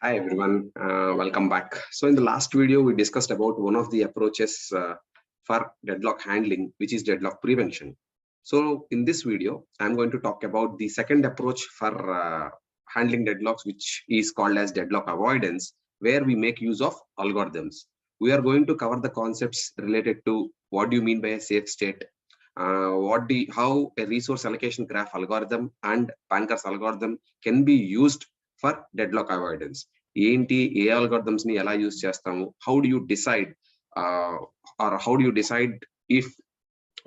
Hi everyone, welcome back. So in the last video, we discussed about one of the approaches for deadlock handling, which is deadlock prevention. So in this video, I'm going to talk about the second approach for handling deadlocks, which is called as deadlock avoidance, where we make use of algorithms. We are going to cover the concepts related to what do you mean by a safe state, how a resource allocation graph algorithm and Panker's algorithm can be used for deadlock avoidance. ఏంటి ఏ algorithms ని ఎలా use చేస్తాము, how do you decide or how do you decide if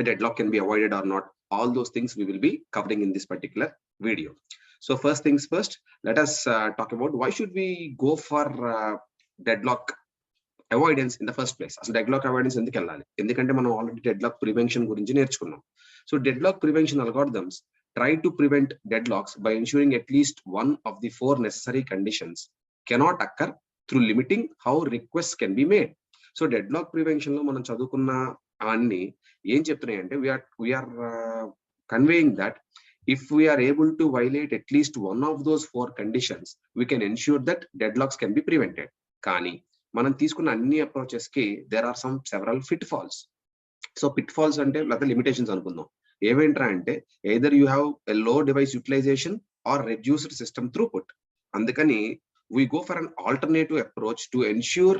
a deadlock can be avoided or not? All those things we will be covering in this particular video. So first things first, let us talk about why should we go for deadlock avoidance in the first place. అసలు deadlock avoidance ఎందుకు వెళ్ళాలి? ఎందుకంటే మనం already deadlock prevention గురించి నేర్చుకున్నాం. So deadlock prevention algorithms try to prevent deadlocks by ensuring at least one of the four necessary conditions cannot occur through limiting how requests can be made. So deadlock prevention లో మనం చదువుకున్న అన్ని ఏం చెప్తున్నాయంటే we are conveying that if we are able to violate at least one of those four conditions, we can ensure that deadlocks can be prevented. కానీ మనం తీసుకున్న అన్ని approaches కి there are some several pitfalls. So pitfalls అంటే లేదా limitations అనుకుందాం. ఏవేంట్రా అంటే either you have a low device utilisation or reduced system throughput. అందుకని we go for an alternative approach to ensure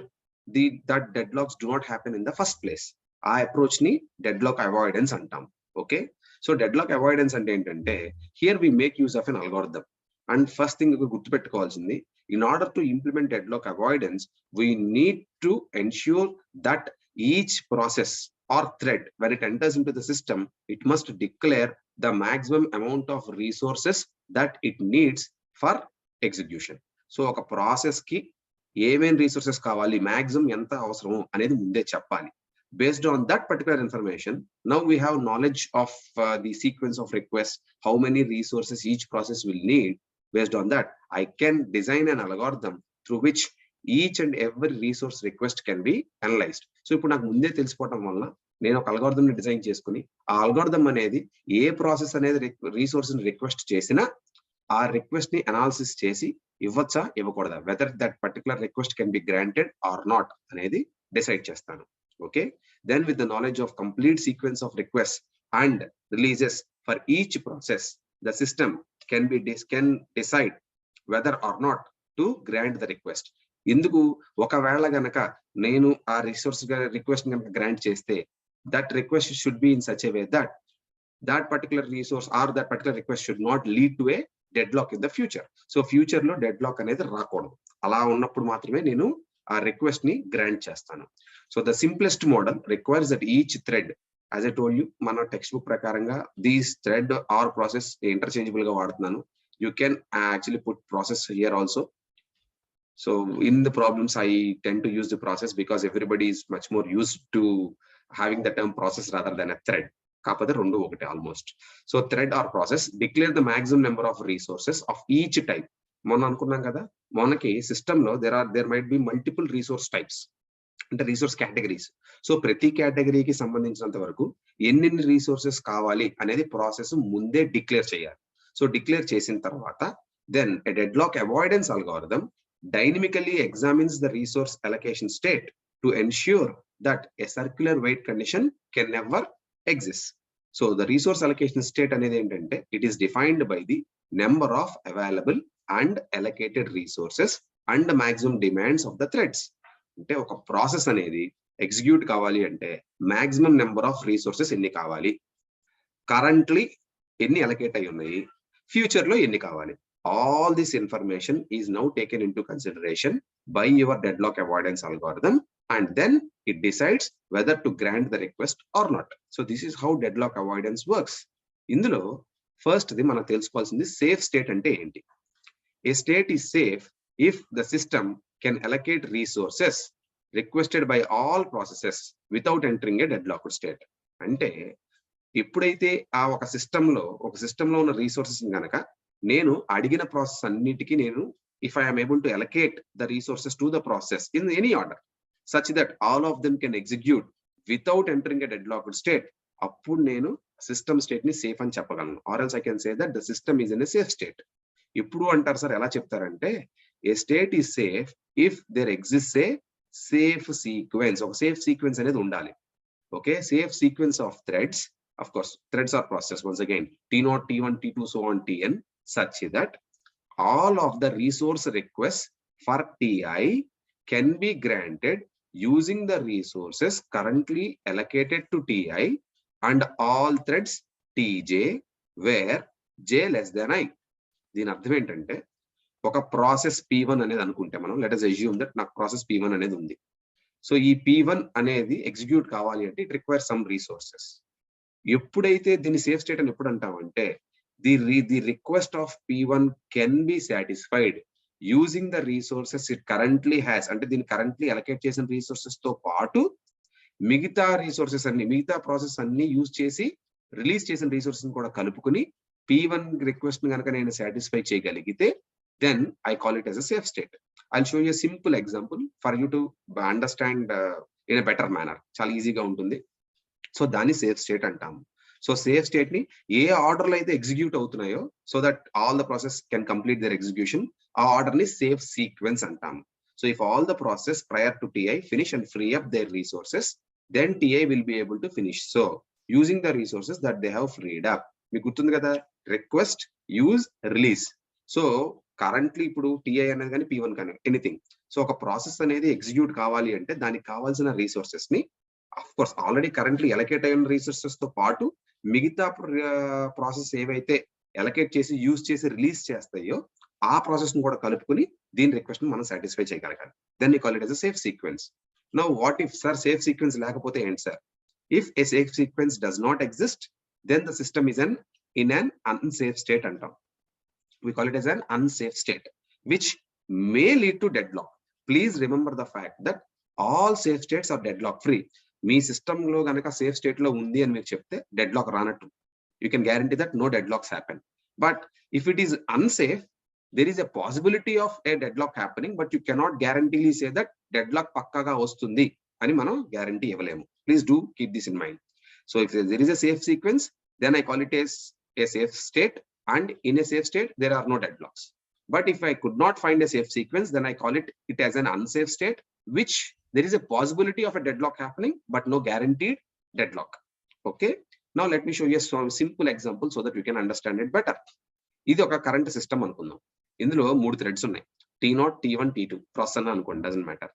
that deadlocks do not happen in the first place. ఆ approach ని deadlock avoidance అంటాం. Okay, so deadlock avoidance అంటే ఏంటంటే here we make use of an algorithm. And first thing గుర్తుపెట్టుకోవాల్సింది, in order to implement deadlock avoidance, we need to ensure that each process or thread, when it enters into the system, it must declare the maximum amount of resources that it needs for execution. So ఒక process కి ఏమేం resources కావాలి, maximum ఎంత అవసరము అనేది ముందే చెప్పాలి. Based on that particular information, now we have knowledge of the sequence of requests, how many resources each process will need. Based on that, I can design an algorithm through which each and every resource request can be analyzed. So ఇప్పుడు నాకు ముందే తెలిసిపోవటం వల్ల నేను ఒక algorithm ని design చేసుకుని ఆ algorithm అనేది ఏ ప్రాసెస్ అనేది రిసోర్స్ ని రిక్వెస్ట్ చేసినా ఆ రిక్వెస్ట్ ని అనాలిసిస్ చేసి ఇవ్వచ్చా ఇవ్వకూడదా, whether that particular request can be granted or not అనేది డిసైడ్ చేస్తాను. Okay, then with the knowledge of complete sequence of request and releases for each process, the system can decide whether or not to grant the request. ఇందుకు ఒకవేళ గనక నేను ఆ resource request గనక grant చేస్తే that request should be in such a way that that particular resource or that particular request should not lead to a deadlock in the future. So future లో deadlock అనేది రాకూడదు. అలా ఉన్నప్పుడు మాత్రమే నేను ఆ రిక్వెస్ట్ ని గ్రాంట్ చేస్తాను. So the simplest model requires that each thread, as I told you, మన టెక్స్ట్ బుక్ ప్రకారంగా these thread or process interchangeable గా వాడుతున్నాను. You can actually put process here also. So in the problems I tend to use the process because everybody is much more used to having the term process rather than a thread. కాకపోతే రెండు ఒకటే almost. So thread or process declare the maximum number of resources of each type. మొన్న అనుకున్నాం కదా, మనకి system లో there might be multiple resource types, అంటే resource categories. So ప్రతి కేటగిరీకి సంబంధించినంత వరకు ఎన్ని రిసోర్సెస్ కావాలి అనేది ప్రాసెస్ ముందే డిక్లేర్ చేయాలి. సో డిక్లేర్ చేసిన తర్వాత then a deadlock avoidance algorithm dynamically examines the resource allocation state to ensure that a circular wait condition can never exist. So the resource allocation state అనేది ఏంటంటే it is defined by the number of available and allocated resources and the maximum demands of the threads. అంటే ఒక process అనేది execute కావాలి అంటే maximum number of resources ఎన్ని కావాలి, currently ఎన్ని అలొకేట్ అయి ఉన్నాయి, ఫ్యూచర్ లో ఎన్ని కావాలి. All this information is now taken into consideration by your deadlock avoidance algorithm, and then it decides whether to grant the request or not. So this is how deadlock avoidance works. Indulo first the మనం తెలుసుకోవాల్సింది safe state అంటే ఏంటి. A state is safe if the system can allocate resources requested by all processes without entering a deadlocked state. అంటే ఎప్పుడైతే ఆ ఒక సిస్టంలో ఉన్న రిసోర్సెస్ గనక నేను అడిగిన ప్రాసెస్ అన్నిటికీ నేను if I am able to allocate the resources to the process in any order such that all of them can execute without entering a deadlocked state, అప్పుడు నేను సిస్టమ్ స్టేట్ ని సేఫ్ అని చెప్పగలను. or else I can say that the system is in a safe state. ఎప్పుడు అంటారు sir, ఎలా చెప్తారంటే a state is safe if there exist a safe sequence. ఒక సేఫ్ సీక్వెన్స్ అనేది ఉండాలి. Okay, safe sequence of threads. Of course, threads are processed once again T0, T1, T2, so on Tn, such that all of the resource requests for Ti can be granted using the resources currently allocated to Ti and all threads Tj where j less than I. దీని అర్థం ఏంటంటే ఒక process P1 అనేది అనుకుంటే మనం, let us assume that నాకు process P1 అనేది ఉంది. సో ఈ P1 అనేది ఎగ్జిక్యూట్ కావాలి అంటే ఇట్ రిక్వైర్స్ సమ్ రీసోర్సెస్. ఎప్పుడైతే దీన్ని సేఫ్ స్టేట్ అని ఎప్పుడు అంటామంటే the request of P1 can be satisfied using the resources it currently has. అంటే దీన్ని కరెంట్లీ అలొకేట్ చేసిన రీసోర్సెస్ తో పాటు మిగతా రీసోర్సెస్ అన్ని, మిగతా ప్రాసెస్ అన్ని యూజ్ చేసి రిలీజ్ చేసిన రీసోర్సెస్ కూడా కలుపుకుని P1 రిక్వెస్ట్ కనుక నేను సాటిస్ఫై చేయగలిగితే then I call it as a safe state. I'll show you a simple example for you to understand in a better manner. చాలా ఈజీగా ఉంటుంది. సో దాన్ని సేఫ్ స్టేట్ అంటాము. సో సేఫ్ స్టేట్ ని ఏ ఆర్డర్ లో అయితే ఎగ్జిక్యూట్ అవుతున్నాయో so that all the process can complete their execution, ఆ ఆర్డర్ ని సేఫ్ సీక్వెన్స్ అంటాము. So if all the process prior to Ti finish and free up their resources, then Ti will be able to finish. So using the resources that they have freed up. మీకు గుర్తుంది కదా, request, use, release. So currently ఇప్పుడు Ti అనేది కానీ P1 కానీ anything, so ఒక process అనేది execute కావాలి అంటే దానికి కావాల్సిన రిసోర్సెస్ ని of course already currently allocate అయిన రిసోర్సెస్ తో పాటు మిగతా ప్రాసెస్ ఏవైతే అలొకేట్ చేసి యూజ్ చేసి రిలీజ్ చేస్తాయో ఆ ప్రాసెస్ ను కూడా కలుపుకుని దీని రిక్వెస్ట్ ని మనం సాటిస్ఫై చేయగలగాలి. Then we call it as a safe sequence. Now what if sir safe sequence లేకపోతే ఏంటి sir? If a safe sequence does not exist, then the system is in an unsafe state అంటాం. We call it as an unsafe state which may lead to deadlock. Please remember the fact that all safe states are deadlock free. మీ system లో గనక safe state లో ఉంది అని మీకు చెప్తే dead lock రానట్టు. You can guarantee that no dead locks happen. But if it is unsafe, there is a possibility of a dead lock happening, but you cannot guaranteely say that dead lock పక్కాగా వస్తుంది అని మనం guarantee ఇవ్వలేము. Please do keep this in mind. So if there is a safe sequence, then I call it as a safe state, and in a safe state there are no deadlocks. But if I could not find a safe sequence, then I call it as an unsafe state, which there is a possibility of a deadlock happening, but no guaranteed deadlock. Okay. Now let me show you a simple example so that you can understand it better. ఇది ఒక current system అనుకుందాం. ఇందులో 3 threads ఉన్నాయి, T0, T1, T2 process అని అనుకోండి, doesn't matter.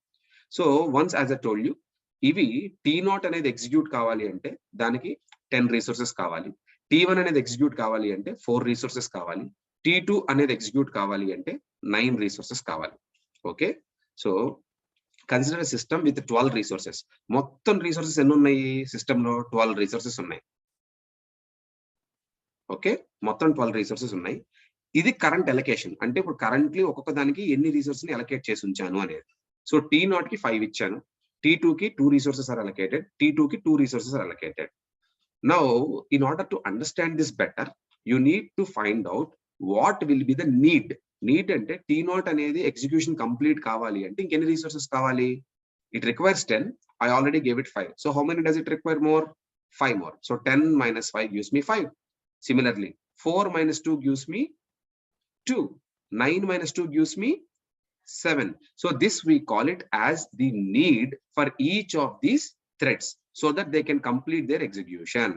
So once as I told you, ఇవి T0 అనేది execute కావాలి అంటే దానికి 10 రిసోర్సెస్ కావాలి. T1 అనేది ఎగ్జిక్యూట్ కావాలి అంటే 4 రిసోర్సెస్ కావాలి. T2 అనేది ఎగ్జిక్యూట్ కావాలి అంటే 9 రిసోర్సెస్ కావాలి. Okay. So consider system with 12 resources. మొత్తం రిసోర్సెస్ ఎన్ని ఉన్నాయి సిస్టమ్ లో? 12 రిసోర్సెస్ ఉన్నాయి. ఓకే, మొత్తం 12 రిసోర్సెస్ ఉన్నాయి. ఇది కరెంట్ అలొకేషన్, అంటే ఇప్పుడు కరెంట్లీ ఒక్కొక్క దానికి ఎన్ని రిసోర్సెస్ ని అలొకేట్ చేసి ఉంచాను అనేది. సో T0 కి 5 ఇచ్చాను, T2 కి 2 రిసోర్సెస్ ఆర్ అలొకేటెడ్, T2 కి 2 resources are allocated. Now in order to understand this better, you need to find out what will be the need. Need అంటే T0 అనేది ఎగ్జిక్యూషన్ కంప్లీట్ కావాలి అంటే ఇంకెన్ని resources కావాలి? It requires 10. I already gave it 5. So how many does it require more? 5 more. So 10 minus 5 gives me 5. Similarly, 4 minus 2 gives me 2. 9 minus 2 gives me 7. So this we call it as the need for each of these threads so that they can complete their execution.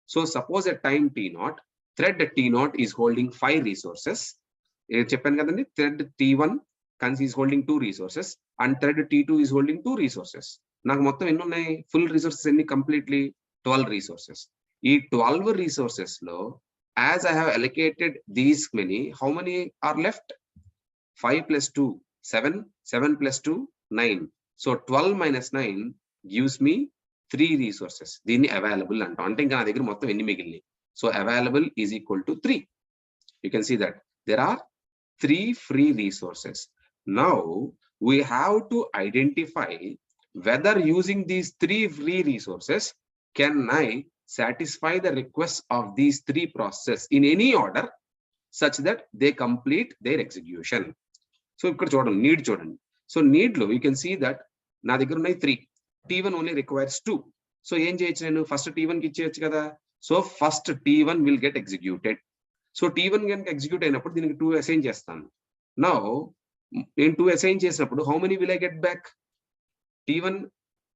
So suppose at time T0, thread T0 is holding 5 resources. చెప్పాను కదండి, thread T1 is holding 2 resources and thread T2 is holding 2 resources. నాకు మొత్తం ఎన్ని ఉన్నాయి? Full resources ఎన్ని? Completely 12 resources. ఈ 12 resources లో as I have allocated these many, how many are left? 5 plus 2 7, 7 plus 2 9. So 12 minus 9 gives me 3 resources. దీన్ని available అంటాం. అంటే ఇంకా నా దగ్గర మొత్తం ఎన్ని మిగిలినాయి? So available is equal to 3. You can see that there are 3 free resources. Now we have to identify whether using these 3 free resources can I satisfy the requests of these 3 processes in any order such that they complete their execution. So ఇక్కడ చూడండి, need చూడండి. So need లో you can see that నా దగ్గర ఉన్నాయి 3. T1 only requires 2. So ఏం చేయొచ్చు నేను? ఫస్ట్ T1 కి ఇచ్చేయచ్చు కదా. So first T1 will get executed. So T1 కనుక ఎగ్జిక్యూట్ అయినప్పుడు దీనికి 2 అసైన్ చేస్తాను. నౌ నేను 2 అసైన్ చేసినప్పుడు how many will I get back? T1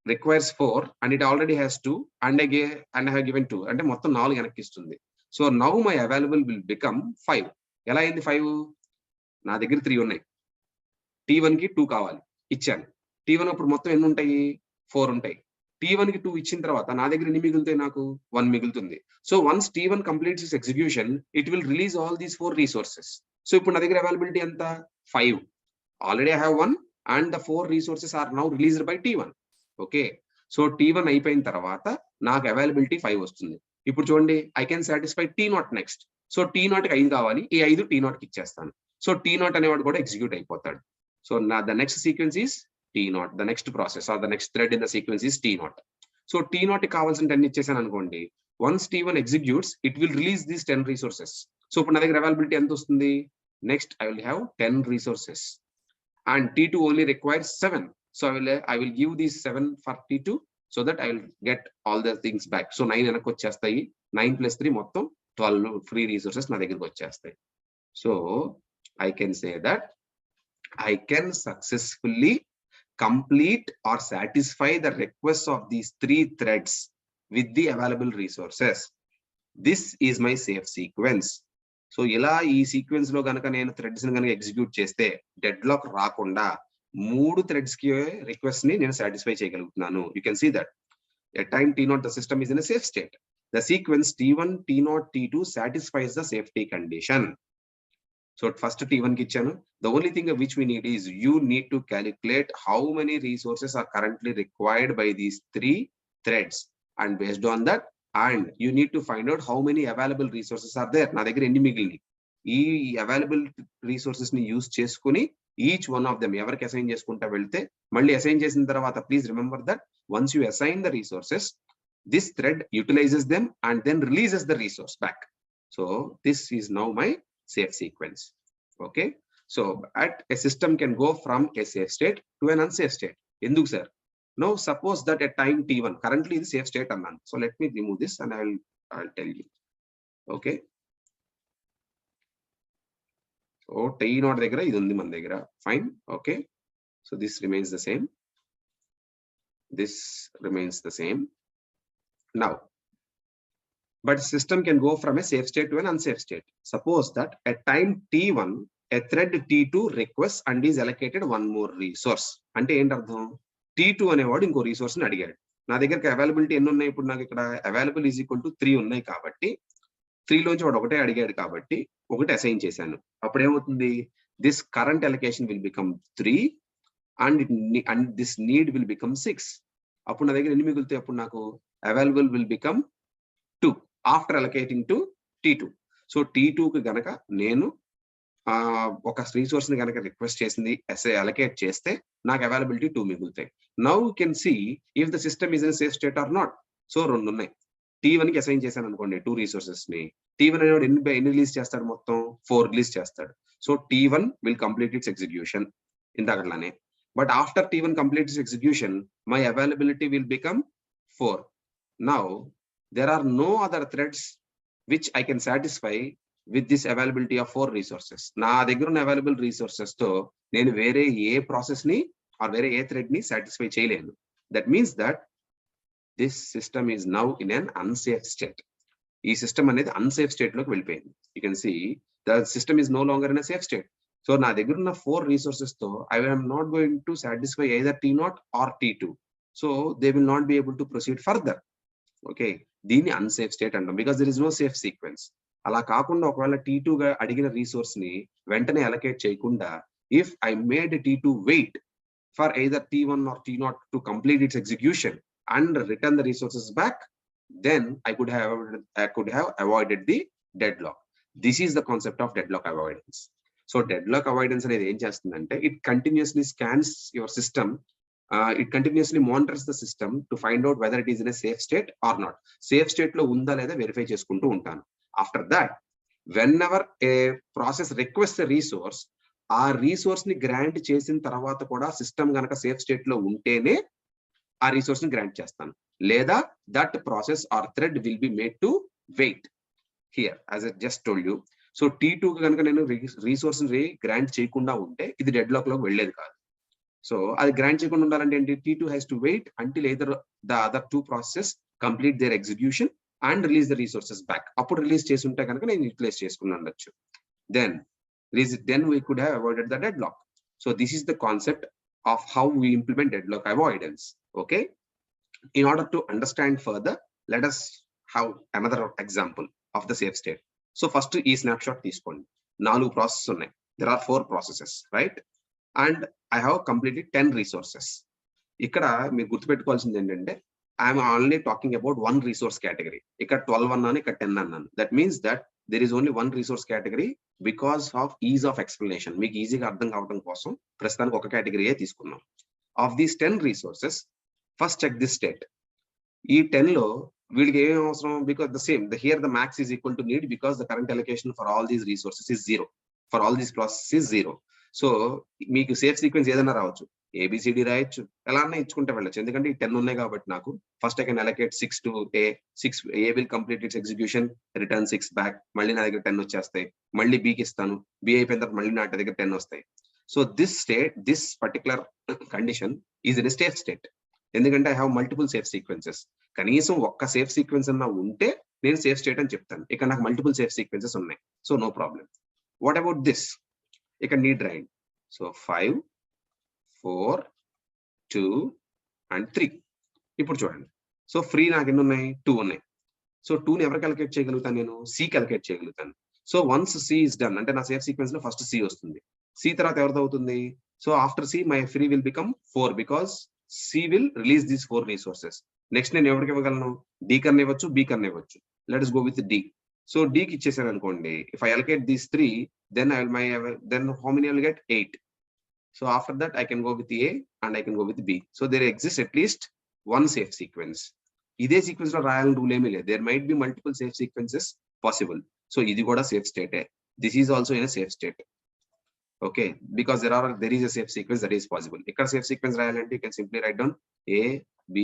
requires 4 and it already has 2 and I have given 2 అంటే మొత్తం 4 వెనక్కి ఇస్తుంది. So now my available will become 5. ఎలా అయింది 5? నా దగ్గర 3 ఉన్నాయి, T1 కి 2 కావాలి, ఇచ్చాను. T1 అప్పుడు మొత్తం ఎన్ని ఉంటాయి? 4 ఉంటాయి. T1 కి 2 ఇచ్చిన తర్వాత నా దగ్గర ఎన్ని మిగులుతాయి? నాకు 1 మిగులుతుంది. So once T1 completes its execution, it will release all these 4 resources. So ఇప్పుడు నా దగ్గర అవైలబిలిటీ ఎంత? 5. Already I have 1 and the 4 resources are now released by T1. Okay, so T1 అయిపోయిన తర్వాత నాకు అవైలబిలిటీ 5 వస్తుంది. ఇప్పుడు చూడండి, I can satisfy T0 next. So T0 కి 5 కావాలి, ఈ 5 T0 కి ఇచ్చేస్తాను. సో T0 అనేవాడు కూడా ఎగ్జిక్యూట్ అయిపోతాడు. So the next sequence is T0, the next process or the next thread in the sequence is T0. So T0 కి కావాల్సిన 10 ఇచ్చేసాను అనుకోండి. Once T1 executes, it will release these 10 resources. So ఇప్పుడు నా దగ్గర అవైలబిలిటీ ఎంత వస్తుంది? Next I will have 10 resources and T2 only requires 7. So I will give these 7 for T2 so that I will get all the things back. So 9 వెనక్కి వచ్చేస్తాయి. 9 plus 3 మొత్తం 12 free resources నా దగ్గరికి వచ్చేస్తాయి. So I can say that I can successfully complete or satisfy the requests of these 3 threads with the available resources. This is my safe sequence. So ఇలా ఈ sequence లో గనక నేను థ్రెడ్స్ ని కనుక ఎగ్జిక్యూట్ చేస్తే డెడ్ లాక్ రాకుండా 3 threads కి రిక్వెస్ట్ ని నేను సాటిస్ఫై చేయగలుగుతున్నాను. You can see that at time T0 the system is in a safe state. The sequence T1, T0, T2 satisfies the safety condition. So first T1 కి ఇచ్చాను. The only thing which we need is you need to calculate how many resources are currently required by these 3 threads and based on that and you need to find out how many available resources are there. నా దగ్గర ఎన్ని మిగిలినాయి? ఈ available resources ని use చేసుకుని each one of them ఎవరికి assign చేసుకుంటా వెళ్తే, మళ్ళీ అసైన్ చేసిన తర్వాత please remember that once you assign the resources, this thread utilises them and then releases the resource back. So this is now my safe sequence. Okay, so at a system can go from a safe state to an unsafe state. ఎందుకు sir? Now suppose that at time T1 currently is safe state annan. So let me remove this and I'll tell you. Okay, so T0 దగ్గర ఇది ఉంది మన దగ్గర. Fine. Okay, so this remains the same, this remains the same. Now but system can go from a safe state to an unsafe state. Suppose that at time T1 a thread T2 requests and is allocated one more resource. అంటే ఏంటి అర్థం? T2 అనేవాడు ఇంకో resource ని అడిగాడు. నా దగ్గర availability ఎన్ని ఉన్నాయి? ఇప్పుడు నాకు ఇక్కడ అవైలబుల్ ఈజ్ ఈక్వల్ టు 3 ఉన్నాయి కాబట్టి 3 లోంచి వాడు ఒకటే అడిగాడు కాబట్టి ఒకటి అసైన్ చేశాను. అప్పుడు ఏమవుతుంది? This current allocation will become 3 and this need will become 6. అప్పుడు నా దగ్గర ఎన్ని మిగులుతాయి? అప్పుడు నాకు available will become 2 after allocating to T2. So T2 కి గనక నేను ఒక రిసోర్స్ ని కనుక రిక్వెస్ట్ చేసింది అలొకేట్ చేస్తే నాకు అవైలబిలిటీ 2 మిగులుతాయి. Now you can see if the system is in safe state or not. So 2 ఉన్నాయి. T1 కి అసైన్ చేశాను అనుకోండి 2 రిసోర్సెస్ ని. T1 అనేవాడు ఎన్ని రిలీజ్ చేస్తాడు? మొత్తం 4 రిలీజ్ చేస్తాడు. So T1 will complete its execution ఇందాకట్లానే. But after T1 complete its execution my availability will become 4. Now there are no other threads which I can satisfy with this availability of 4 resources. నా దగ్గర ఉన్న available resources తో నేను వేరే ఏ process ని or వేరే ఏ థ్రెడ్ ని సాటిస్ఫై చేయలేను. That means that this system is now in an unsafe state. ఈ సిస్టమ్ అనేది అన్సేఫ్ స్టేట్ లోకి వెళ్ళిపోయింది. You can see the system is no longer in a safe state. So నా దగ్గర ఉన్న 4 రిసోర్సెస్ తో I am not going to satisfy either T0 or T2. సో they will not be able to proceed further. Okay, దీన్ని unsafe state అంటాం because there is no safe sequence. అలా కాకుండా ఒకవేళ T2 గా అడిగిన రిసోర్స్ ని వెంటనే అలొకేట్ చేయకుండా if I made T2 wait for either T1 or T0 to complete its execution and return the resources back, then I could have avoided the deadlock. This is the concept of deadlock avoidance. So deadlock avoidance అనేది ఏం చేస్తుందంటే it continuously scans your system. It continuously monitors the system to find out whether it is in a safe state or not. Safe state లో ఉందా లేదా verify చేసుకుంటూ ఉంటాను. After that, whenever a process requests a resource, ఆ resource ని grant చేసిన తర్వాత కూడా సిస్టమ్ గనక సేఫ్ స్టేట్ లో ఉంటేనే ఆ రిసోర్స్ ని గ్రాంట్ చేస్తాను. లేదా that process or thread will be made to wait here as I just told you. So T2 కనుక నేను రిసోర్స్ గ్రాంట్ చేయకుండా ఉంటే ఇది డెడ్లాక్ లోకి వెళ్ళేది కాదు. సో అది గ్రాంట్ చేయకుండా ఉండాలంటే ఏంటి, T2 has to wait until either the other two processes complete their execution and release the resources back. అప్పుడు రిలీజ్ చేసి ఉంటే కనుక నేను యూటిలైజ్ చేసుకుని ఉండొచ్చు. Then we could have avoided the deadlock. So this is the concept of how we implement deadlock avoidance. Okay, in order to understand further, let us have another example of the safe state. So first ఈ snapshot తీసుకోండి. 4 processes ఉన్నాయి. There are 4 processes, right? And I have completed 10 resources. ఇక్కడ మీరు గుర్తుపెట్టుకోవాల్సింది ఏంటంటే I'm only talking about 1 resource category. ఇక్కడ 12 అన్నాను, ఇక్కడ 10 అన్నాను. That means that there is only 1 resource category because of ease of explanation. మీకు ఈజీగా అర్థం కావడం కోసం ప్రస్తుతానికి ఒక కేటగిరీయే తీసుకున్నాం. Of these 10 resources, first check this state. ఈ 10 లో వీళ్ళకి ఏమేమి అవసరం, because the same here the max is equal to need because the current allocation for all these resources is 0. for all these processes is 0. So మీకు safe sequence ఏదైనా రావచ్చు, ABCD రాయొచ్చు, ఎలా అన్నా ఇచ్చుకుంటే వెళ్ళచ్చు. ఎందుకంటే ఈ 10 ఉన్నాయి కాబట్టి నాకు first I can allocate 6 to A. 6 A will complete its execution, return 6 back. మళ్ళీ నా దగ్గర 10 వచ్చేస్తాయి. మళ్ళీ B కి ఇస్తాను, B అయిపోయిన తర్వాత మళ్ళీ నా దగ్గర 10 వస్తాయి. So this particular condition is in safe state. ఎందుకంటే I have multiple safe sequences. కనీసం ఒక్క సేఫ్ సీక్వెన్స్ అన్నా ఉంటే నేను సేఫ్ స్టేట్ అని చెప్తాను. ఇక్కడ నాకు మల్టిపుల్ సేఫ్ సీక్వెన్సెస్ ఉన్నాయి, so no problem. What about this? ఇక్కడ నీడ్ రాయండి. So 5, 4, 2 and 3. ఇప్పుడు చూడండి. సో ఫ్రీ నాకు ఎన్ని ఉన్నాయి, 2 ఉన్నాయి. సో 2ని ఎవరికి అలొకేట్ చేయగలుగుతాను, నేను Cకి అలొకేట్ చేయగలుగుతాను. So once C is done అంటే నా సేఫ్ సీక్వెన్స్ లో ఫస్ట్ C వస్తుంది. C తర్వాత ఎవరిది అవుతుంది? So after C my free will become 4 because C will release these 4 resources. Next నేను ఎవరికి ఇవ్వగలను, D కన్నా ఇవ్వచ్చు, B కన్నా ఇవ్వచ్చు. Let us go with D. So D కి ఇచ్చేసాను అనుకోండి. If I allocate these 3, then how many I will get? 8. So after that I can go with A and I can go with B. So there exists at least 1 safe sequence. ఇదే sequence లో రాయాలని rule ఏమీ లేదు. There might be multiple safe sequences possible. So ఇది కూడా safe స్టేటే. This is also in a safe state. Okay, because there is a safe sequence that is possible. ఇక్కడ safe sequence రాయాలంటే you can simply write down A, B,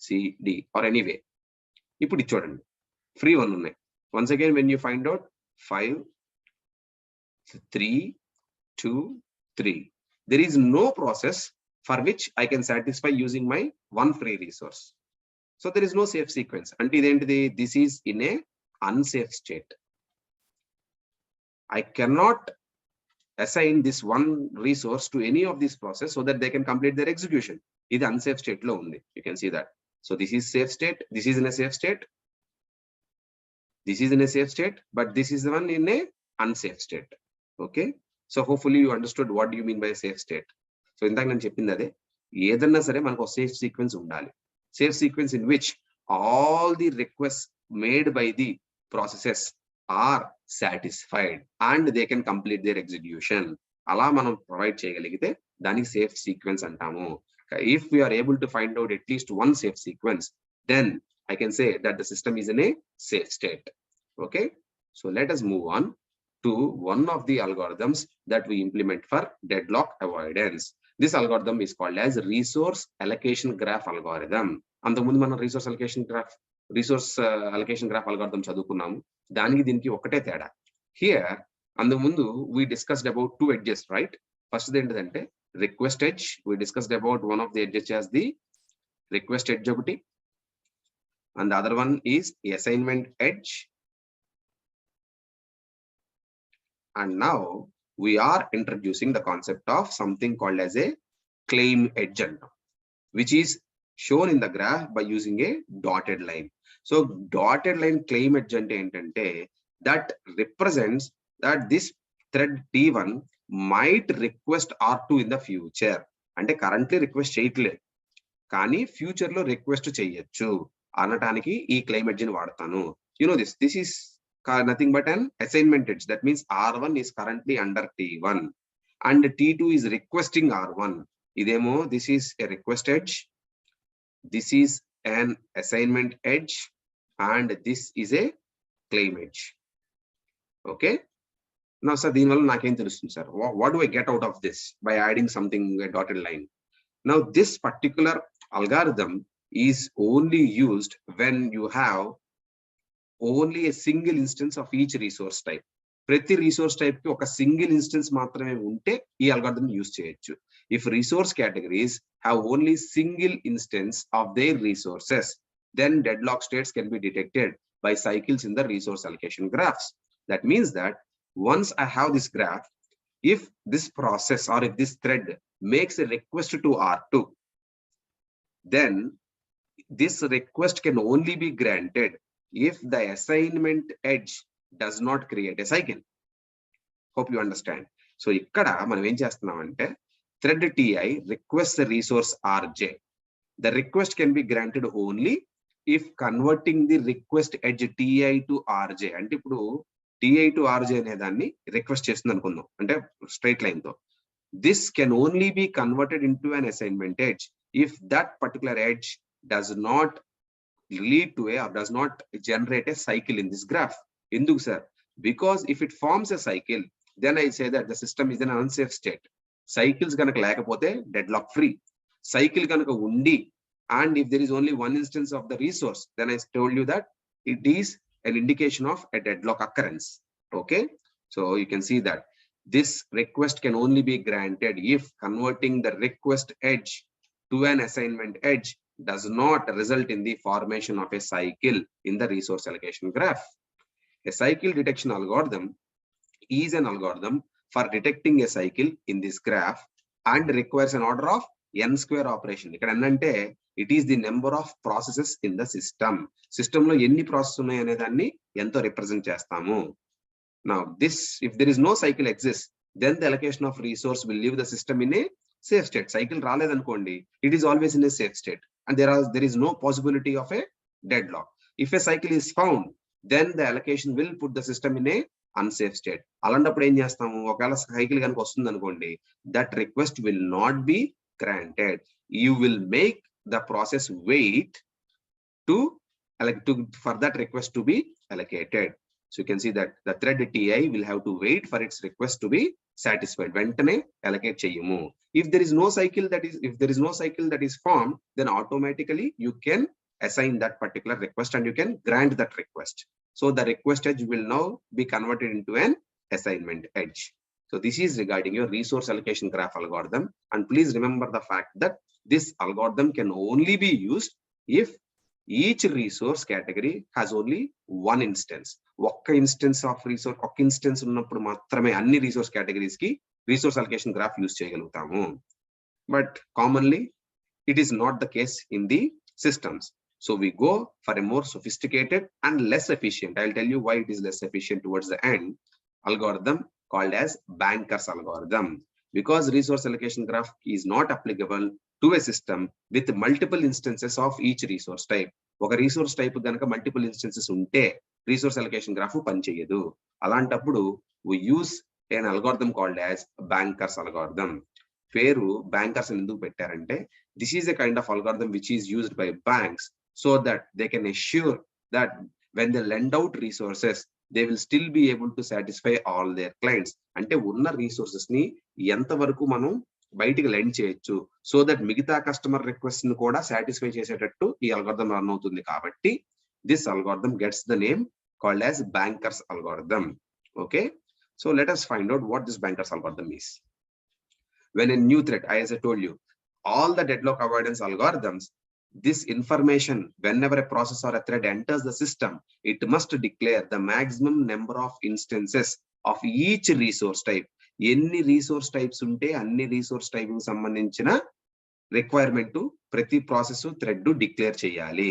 C, D or any way. ఇప్పుడు ఇది చూడండి, free 1 ఉన్నాయి. Once again, when you find out 5, 3, 2, 3, there is no process for which I can satisfy using my 1 free resource. So there is no safe sequence. Until the end of the, this is in a unsafe state. I cannot assign this 1 resource to any of these process so that they can complete their execution. This is unsafe state lo undi. You can see that. So this is safe state. This is in a safe state. This is in a safe state, but this is the one in a unsafe state. Okay. So hopefully you understood what do you mean by safe state. So ఇందాక నేను చెప్పింది అదే, ఏదన్నా సరే మనకు ఒక safe sequence ఉండాలి. Safe sequence in which all the request made by the processes are satisfied and they can complete their execution. అలా మనం ప్రొవైడ్ చేయగలిగితే దానికి సేఫ్ సీక్వెన్స్ అంటాము. If we are able to find out at least 1 safe sequence, then I can say that the system is in a safe state. Okay. So let us move on to one of the algorithms that we implement for deadlock avoidance. This algorithm is called as resource allocation graph algorithm. అంతకుముందు మనం resource allocation graph algorithm చదువుకున్నాము. దానికి దీనికి ఒకటే తేడా. Here అంతకుముందు we discussed about 2 edges, right? First ఏంటంటే request edge. We discussed about one of the edges as the request edge ఒకటి, and the other one is assignment edge. And now we are introducing the concept of something called as a claim edge, which is shown in the graph by using a dotted line. So dotted line claim edge ante entante that represents that this thread T1 might request R2 in the future. అంటే currently request చేయట్లేదు, కానీ future లో request చేయొచ్చు అనటానికి ఈ claim edge ని వాడతాను. You know this is nothing but an assignment edge. That means R1 is currently under T1 and T2 is requesting R1. Idemo, this is a request edge, this is an assignment edge, and this is a claim edge. Okay. Now sir, దీని వల్ల నాకేం తెలుస్తుంది sir? What do I get out of this by adding something, a dotted line? Now this particular algorithm is only used when you have only a single instance of each resource type. ప్రతి resource type కి ఒక single instance మాత్రమే ఉంటే ఈ algorithm use చేయొచ్చు. If resource categories have only single instance of their resources, then deadlock states can be detected by cycles in the resource allocation graphs. That means that once I have this graph, if this process or if this thread makes a request to R2, then this request can only be granted if the assignment edge does not create a cycle. Hope you understand. So ikkada manam em chestunamante thread ti requests the resource rj. The request can be granted only if converting the request edge ti to rj. అంటే ఇప్పుడు ti to rj అనే దాన్ని request చేస్తుంది అనుకుందాం, అంటే straight line తో. This can only be converted into an assignment edge if that particular edge does not lead to or does not generate a cycle in this graph. Enduku sir? Because if it forms a cycle, then I say that the system is in an unsafe state. Cycles ganaka lekapothe deadlock free. Cycle ganaka undi and if there is only one instance of the resource, then I told you that it is an indication of a deadlock occurrence. Okay, so you can see that this request can only be granted if converting the request edge to an assignment edge does not result in the formation of a cycle in the resource allocation graph. A cycle detection algorithm is an algorithm for detecting a cycle in this graph and requires an order of n square operation. ఇక్కడ ఏంటంటే it is the number of processes in the system. System లో ఎన్ని process ఉన్నాయి అనే దాన్ని ఎంతో represent చేస్తాము. Now this, if there is no cycle exists, then the allocation of resource will leave the system in a safe state. Cycle రాలేదనుకోండి, it is always in a safe state and there is no possibility of a deadlock. If a cycle is found, then the allocation will put the system in a unsafe state. అలాంటప్పుడు ఏం చేస్తాము, ఒకవేళ cycle కనుక వస్తుంది అనుకోండి, that request will not be granted. You will make the process wait for that request to be allocated. So you can see that the thread ti will have to wait for its request to be satisfied. Ventane allocate cheyamu. If there is no cycle that is formed, then automatically you can assign that particular request and you can grant that request. So the request edge will now be converted into an assignment edge. So this is regarding your resource allocation graph algorithm. And please remember the fact that this algorithm can only be used if each resource category has only one instance. ఒక్క instance of resource, ఒక్క instance ఉన్నప్పుడు మాత్రమే అన్ని resource categories కి resource allocation graph use చేయగలుగుతాము. But commonly it is not the case in the systems. So we go for a more sophisticated and less efficient, I'll tell you why it is less efficient towards the end, algorithm called as Banker's algorithm. Because resource allocation graph is not applicable to a system with multiple instances of each resource type. ఒక resource type గనక multiple instances ఉంటే resource allocation graph పనిచేయదు. అలాంటప్పుడు we use an algorithm called as Banker's algorithm. పేరు bankers ఎందుకు పెట్టారంటే, this is a kind of algorithm which is used by banks so that they can assure that when they lend out resources, they will still be able to satisfy all their clients. అంటే ఉన్న resources ని ఎంత వరకు మనం బయటికి lend చేయొచ్చు, so that మిగతా customer request ని కూడా సాటిస్ఫై చేసేటట్టు ఈ అల్గోరిథం రన్ అవుతుంది. కాబట్టి this algorithm gets the name called as Banker's algorithm. Okay, so let us find out what this Banker's algorithm is. When a new thread, as I told you, all the deadlock avoidance algorithms, this information, whenever a process or a thread enters the system, it must declare the maximum number of instances of each resource type. ఎన్ని resource types ఉంటే అన్ని resource type కి సంబంధించిన requirement ప్రతి process thread declare చేయాలి.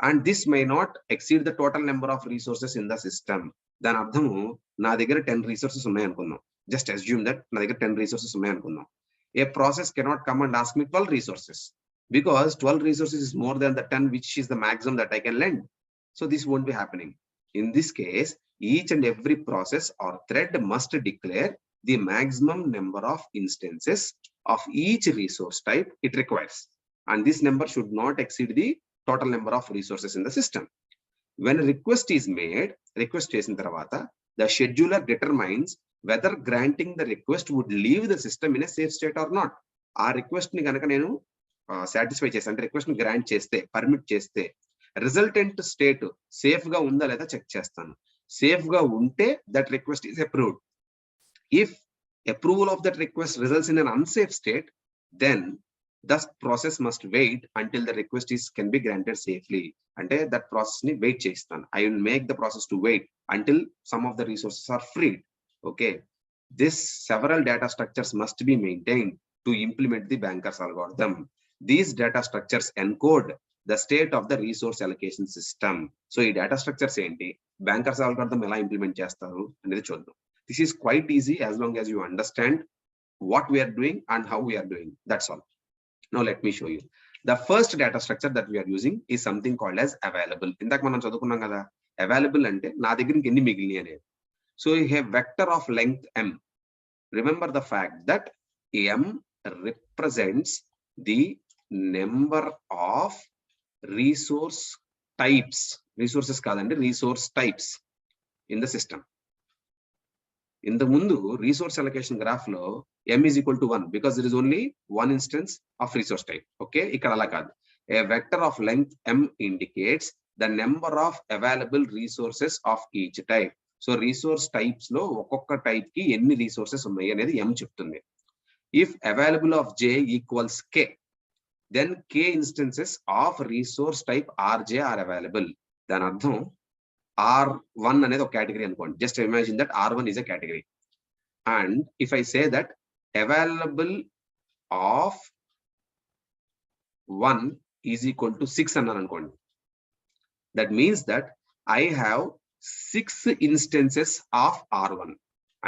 And this may not exceed the total number of resources in the system. దాని అర్థము, నా దగ్గర 10 రిసోర్సెస్ ఉన్నాయి అనుకుందాం. జస్ట్ అస్యూమ్ దట్ నా దగ్గర 10 రిసోర్సెస్ ఉన్నాయి అనుకుందాం. A process cannot come and ask me 12 resources because 12 resources is more than the 10 which is the maximum that I can lend. So this won't be happening. In this case, each and every process or thread must declare the maximum number of instances of each resource type it requires, and this number should not exceed the total number of resources in the system. When a request is made, request chesin tarvata, the scheduler determines whether granting the request would leave the system in a safe state or not. ఆ request ని కనుక నేను satisfy చేస్తే, అంటే request ని grant చేస్తే, permit చేస్తే, resultant state safe గా ఉందా లేదా చెక్ చేస్తాను. సేఫ్ గా ఉంటే that request is approved. If approval of that request results in an unsafe state, then the process must wait until the request can be granted safely. Ante that process ni wait chestan. I will make the process to wait until some of the resources are freed. Okay. This several data structures must be maintained to implement the banker's algorithm. These data structures encode the state of the resource allocation system. So ee data structures enti banker's algorithm ela implement chestaru anedi chuddam. This is quite easy as long as you understand what we are doing and how we are doing. That's all. Now let me show you. The first data structure that we are using is something called as available. Indak manam chadukunnam kada, available ante na దగ్గర ఇంకెన్ని మిగిలినాయి అనేది. So you have vector of length m. Remember the fact that m represents the number of resource types. Resources kadandi, resource types in the system. In the mundu resource allocation graph lo m is equal to 1 because there is only one instance of resource type. Okay, ikkada ala kaadu. A vector of length m indicates the number of available resources of each type. So resource types lo okokka type ki enni resources unnayi anedi m cheptundi. If available of j equals k, then k instances of resource type rj are available. Then ardham R1 అనేది ఒక category అనుకోండి. Just imagine that R1 is a category. And if I say that available of 1 is equal to 6 అన్నాను అనుకోండి. That means that I have 6 instances of R1.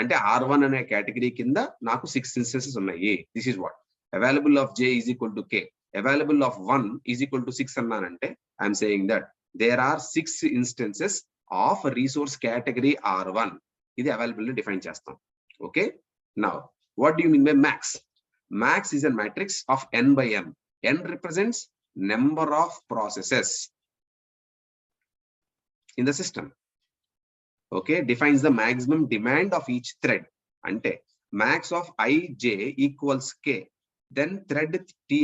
అంటే R1 అనే category కింద నాకు 6 instances ఉన్నాయి. This is what available of j is equal to k. Available of 1 is equal to 6 అన్నానంటే I am saying that there are 6 instances of resource category R1. This availability define chestam. Okay. Now, what do you mean by max? Max is a matrix of n by m. N represents number of processes in the system. Okay, defines the maximum demand of each thread. Ante max of ij equals k. Then thread ti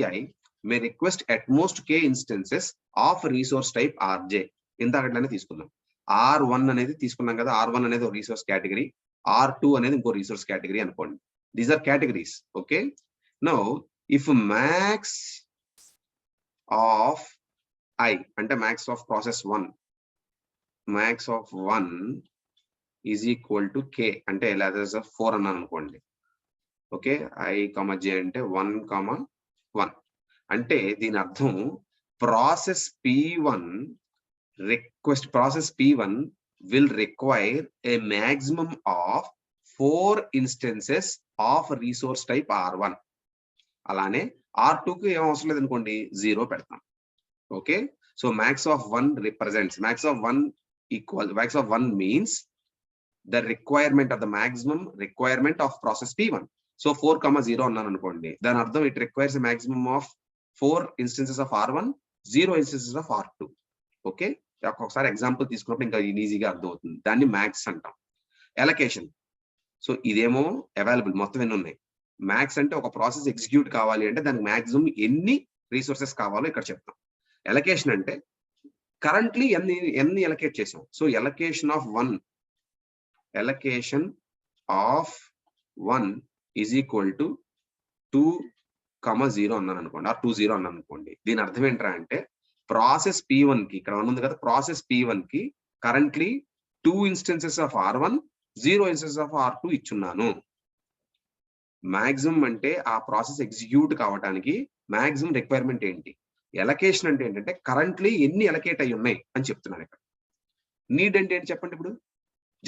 may request at most k instances of resource type rj. ఇంతకట్లనే తీసుకుందాం. R1 అనేది తీసుకున్నాం కదా, R1 అనేది ఒక resource category, R2 అనేది ఇంకో resource category అనుకోండి. These are categories. Okay. Now if max of I అంటే max of process 1, max of 1 is equal to k అంటే లేదా 4 అన్నాను అనుకోండి. ఓకే, i, j అంటే 1, 1 అంటే దీని అర్థం process P1 will require a maximum of 4 instances of resource type R1. అలానే R2 కి ఏం అవసరం లేదు అనుకోండి, 0 పెడతాం. Okay, so max of 1 represents, max of 1 means the requirement of the maximum requirement of process P1. So 4, 0 అన్నాను అనుకోండి, దాని అర్థం it requires a maximum of 4 instances of R1, 0 instances of R2. Okay, ఒకసారి ఎగ్జాంపుల్ తీసుకున్నప్పుడు ఇంకా ఈజీగా అర్థం అవుతుంది. దాన్ని మ్యాక్స్ అంటాం. ఎలకేషన్, సో ఇదేమో అవైలబుల్ మొత్తం ఎన్ని ఉన్నాయి. మ్యాక్స్ అంటే ఒక ప్రాసెస్ ఎగ్జిక్యూట్ కావాలి అంటే దానికి మాక్సిమం ఎన్ని రిసోర్సెస్ కావాలో ఇక్కడ చెప్తాం. ఎలకేషన్ అంటే కరెంట్లీ ఎన్ని ఎలకేట్ చేసాం. So allocation of 1 is equal to 2, 0 అన్నాను అనుకోండి, ఆర్ 2, 0 అన్నాను అనుకోండి. దీని అర్థం ఏంట్రా అంటే ప్రాసెస్ P1 కి ఇక్కడ ఉంది కదా, ప్రాసెస్ P1 కి currently 2 instances of R1, 0 instances of R2 ఇచ్చున్నాను. మాక్సిమం అంటే ఆ ప్రాసెస్ ఎగ్జిక్యూట్ కావడానికి మాక్సిమం రిక్వైర్మెంట్ ఏంటి. ఎలకేషన్ అంటే ఏంటంటే కరెంట్లీ ఎన్ని ఎలకేట్ అయి ఉన్నాయి అని చెప్తున్నాను ఇక్కడ. నీడ్ అంటే ఏంటి చెప్పండి ఇప్పుడు.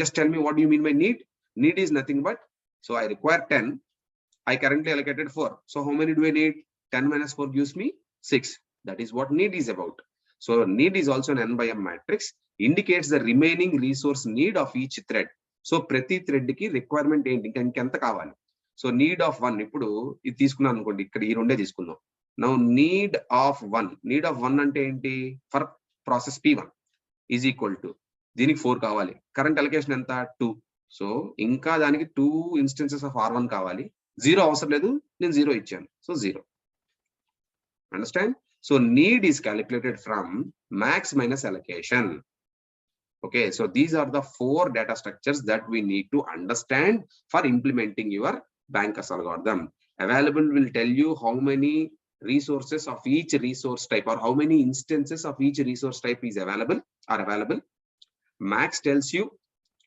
Just tell me what you mean by need. Need is nothing but, so I require 10, I currently allocated 4. So how many do I need? 10 minus 4 gives me 6. That is what need is about. So need is also an n by m matrix, indicates the remaining resource need of each thread. So ప్రతి thread కి requirement ఏంటి, ఇంకెంత కావాలి. So need of 1 ఇప్పుడు ఇది తీసుకున్నాను అనుకోండి, ఇక్కడ ఈ రెండే తీసుకుందాం. నౌ నీడ్ ఆఫ్ 1 అంటే ఏంటి, for process P1 is equal to దీనికి 4 కావాలి, కరెంట్ అలొకేషన్ ఎంత 2. సో ఇంకా దానికి 2 instances ఆఫ్ R1 కావాలి, 0 అవసరం లేదు, నేను 0 ఇచ్చాను, so 0. Understand. So need is calculated from max minus allocation. Okay, so these are the 4 data structures that we need to understand for implementing your bankers algorithm. Available will tell you how many resources of each resource type or how many instances of each resource type is available. Max tells you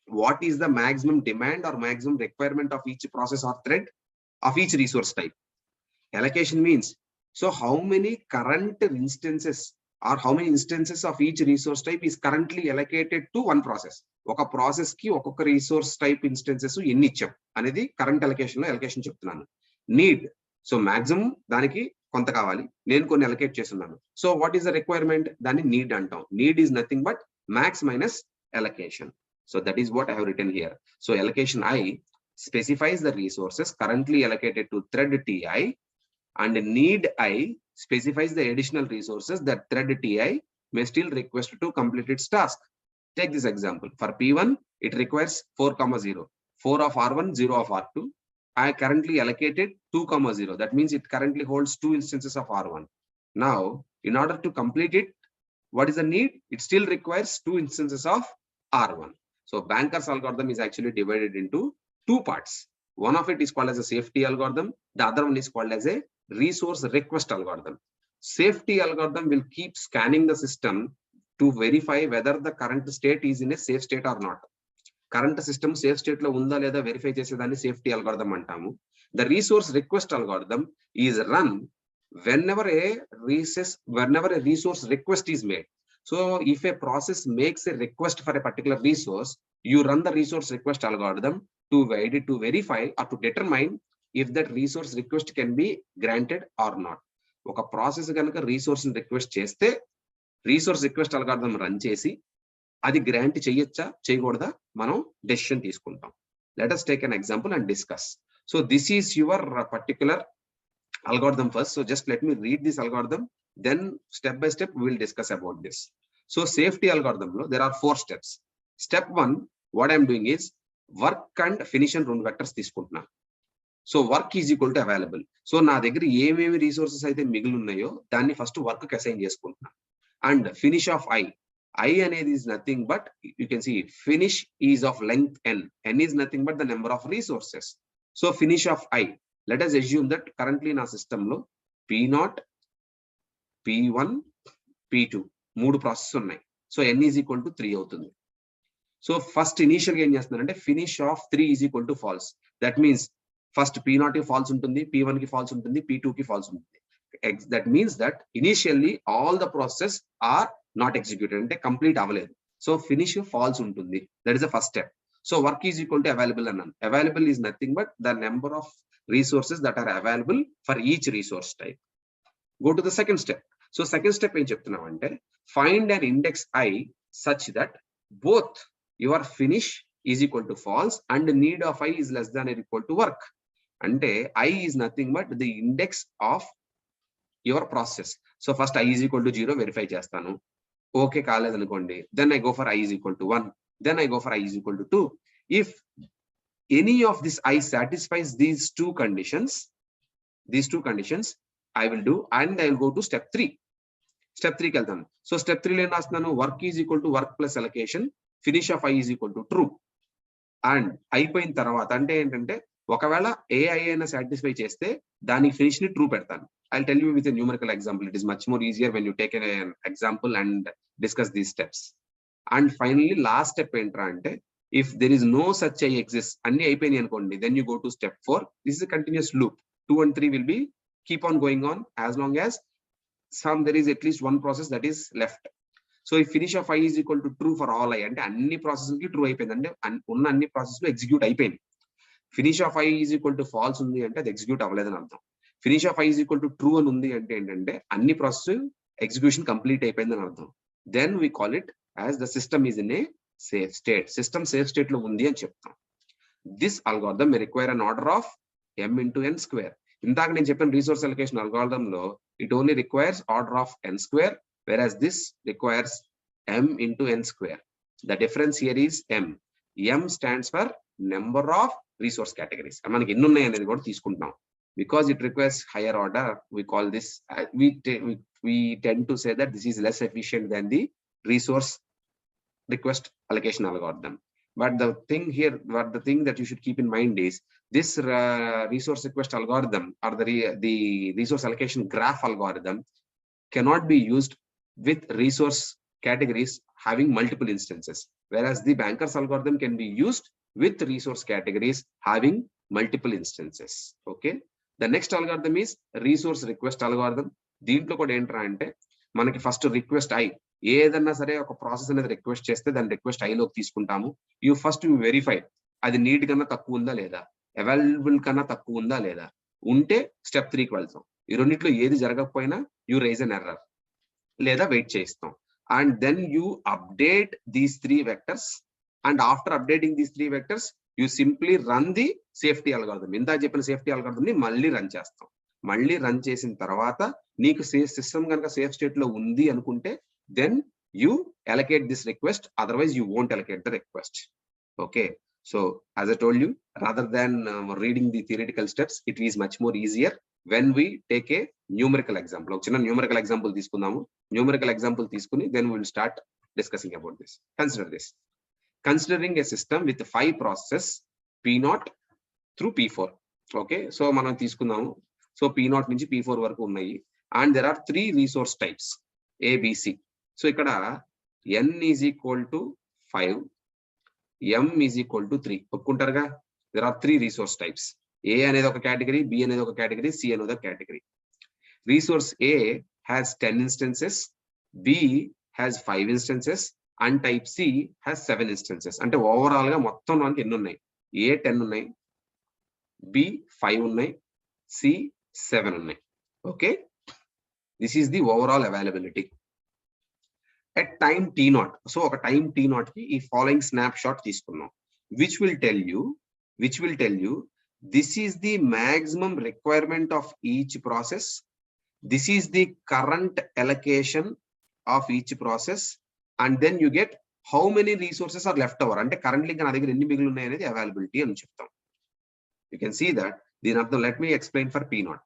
what is the maximum demand or maximum requirement of each process or thread of each resource type. Allocation means, so how many current instances or how many instances of each resource type is currently allocated to one process. Oka process ki oka resource type instances enni icham anedi current allocation lo allocation cheptunanu. Need, so maximum daniki konta kavali, nenu konni allocate chestunnanu. So what is the requirement? Dani need antam. Need is nothing but max minus allocation. So that is what I have written here. So allocation I specifies the resources currently allocated to thread Ti, and need I specifies the additional resources that thread Ti may still request to complete its task. Take this example. For P1, it requires 4, 0. 4 of R1, 0 of R2. I currently allocated 2, 0. That means it currently holds 2 instances of R1. Now, in order to complete it, what is the need? It still requires 2 instances of R1. So bankers algorithm is actually divided into 2 parts. One of it is called as a safety algorithm. The other one is called as a resource request algorithm. Safety algorithm will keep scanning the system to verify whether the current state is in a safe state or not. Current system safe state lo unda leda verify chesedani safety algorithm antamu. The resource request algorithm is run whenever a resource request is made. So if a process makes a request for a particular resource, you run the resource request algorithm to verify or to determine if that resource request can be granted or not. Oka process ganaka resource request cheste resource request algorithm run chesi adi grant cheyocha cheyakoda manam decision teeskuntam. Let us take an example and discuss. So this is your particular algorithm first. So just let me read this algorithm, then step by step we will discuss about this. So safety algorithm lo there are 4 steps. Step 1, what I am doing is work and finish and run vectors తీసుకుంటున్నా. So work is equal to available. So నా దగ్గర ఏమేమి resources అయితే మిగిలి ఉన్నాయో దాన్ని first work కి assign చేసుకుంటున్నా. అండ్ ఫినిష్ ఆఫ్ ఐ అనేది is nothing but you can see finish is of length n is nothing but the number of resources. So finish of I, let us assume that currently నా system లో P0, P1, P2 3 process ఉన్నాయి. So n is equal to 3 అవుతుంది. So first initial గా ఏం చేస్తున్నారంటే finish off 3 is equal to false. That means first P0 కి falls ఉంటుంది, P1 కి ఫాల్స్ ఉంటుంది, P2 కి ఫాల్స్ ఉంటుంది. That means that initially all the processes are not executed, అంటే కంప్లీట్ అవ్వలేదు. సో ఫినిష్ ఫాల్స్ ఉంటుంది. That is the first step. So work is equal to available అన్నాను. Available is nothing but the number of resources that are available for each resource type. Go to the second step. So second step ఏం చెప్తున్నాం అంటే find and index I such that both your finish is equal to false and need of I is less than or equal to work. అంటే I is nothing but the index of your process. So first I is equal to 0 verify చేస్తాను. Okay కాలేదనుకోండి, then I go for I is equal to 1, then I go for I is equal to 2. If any of this I satisfies these two conditions, I will do and I will go to step 3. Step 3 కి వెళ్తాను. So step 3 లో ఏం రాస్తున్నాను? Work is equal to work plus allocation, finish off I is equal to true. And అయిపోయిన తర్వాత అంటే ఏంటంటే ఒకవేళ ఏ ఐ అయినా సాటిస్ఫై చేస్తే దానికి ఫినిష్ ని ట్రూ పెడతాను. I'll tell you with a numerical example. It is much more easier when you take an example and discuss these steps. And finally, last step entra ante if there is no such I exists, anni ayipayini anukondi, then you go to step 4. This is a continuous loop. 2 and 3 will be keep on going on as long as there is at least one process that is left. So if finish of I is equal to true for all I, ante anni processes ki true ayipindi, ante unna anni process lo execute ayipindi. Finish of I is equal to false undi ante అది execute అవ్వలేదని అర్థం. Finish off I is equal to true అని ఉంది అంటే ఏంటంటే అన్ని process execution complete అయిపోయిందని అర్థం. Then we call it as the system is in a safe state. System safe state లో ఉంది అని చెప్తాం. This algorithm may require an order of m into n square. ఇందాక నేను చెప్పిన రిసోర్స్ అలొకేషన్ అల్గోరిథం లో it only requires order of n square, whereas this requires m into n square. The difference here is m. m stands for number of resource categories. మనకి ఎన్ని ఉన్నాయి అనేది కూడా తీసుకుంటున్నాం. Because it requires higher order, we call this, we tend to say that this is less efficient than the resource request allocation algorithm. But the thing here, the thing that you should keep in mind is this resource request algorithm or the resource allocation graph algorithm cannot be used with resource categories having multiple instances, whereas the bankers algorithm can be used with resource categories having multiple instances. Okay. The next algorithm is resource request algorithm. దీంట్లో కూడా ఏంట్రా అంటే మనకి first request I ఏదన్నా సరే ఒక process అనేది request చేస్తే దాని రిక్వెస్ట్ ఐలోకి తీసుకుంటాము. యూ ఫస్ట్ యూ వెరిఫై అది నీడ్ కన్నా తక్కువ ఉందా లేదా, అవైలబుల్ కన్నా తక్కువ ఉందా లేదా, ఉంటే స్టెప్ 3కి వెళ్తాం. ఈ రెండిట్లో ఏది జరగకపోయినా యూ రైజ్ అన్ ఎర్రర్ లేదా వెయిట్ చేస్తాం. And then you update these 3 vectors, and after updating these 3 vectors you simply run the safety algorithm. ఇందా చెప్పిన సేఫ్టీ అల్గారిథం ని మళ్ళీ రన్ చేస్తాం. మళ్ళీ రన్ చేసిన తర్వాత నీకు సిస్టమ్ కనుక సేఫ్ స్టేట్ లో ఉంది అనుకుంటే then you allocate this request, otherwise you won't allocate the request. Okay, so as I told you, rather than reading the theoretical steps, it is much more easier when we take a numerical example. ఒక చిన్న numerical example తీసుకుందాము. Numerical example తీసుకుని then we will start discussing about this. Consider this. Considering a system with 5 processes P0 through P4. Okay, so మనం తీసుకుందాము. So P0 నుంచి P4 వరకు ఉన్నాయి. And there are 3 resource types A, B, C. So ఇక్కడ n is equal to 5, m is equal to 3. ఒప్పుకుంటారుగా? There are 3 resource types. A అనేది ఒక category, B అనేది ఒక కేటగిరీ, C అనేది ఒక category. Resource A has 10 instances, B has 5 instances, and type C has 7 instances. అంటే overall గా మొత్తం మనకి ఎన్ని ఉన్నాయి? A 10 ఉన్నాయి, B 5 ఉన్నాయి, C 7 ఉన్నాయి. Okay, this is the overall availability at time t0. So ఒక టైం t0 కి ఈ ఫాలోయింగ్ స్నాప్ షాట్ తీసుకున్నాం, which will tell you this is the maximum requirement of each process, this is the current allocation of each process, and then you get how many resources are left over. అంటే currently నా దగ్గర ఎన్ని మిగిలి ఉన్నాయి అనేది availability అని చెప్తాం. You can see that దీని అర్థం, let me explain for p0.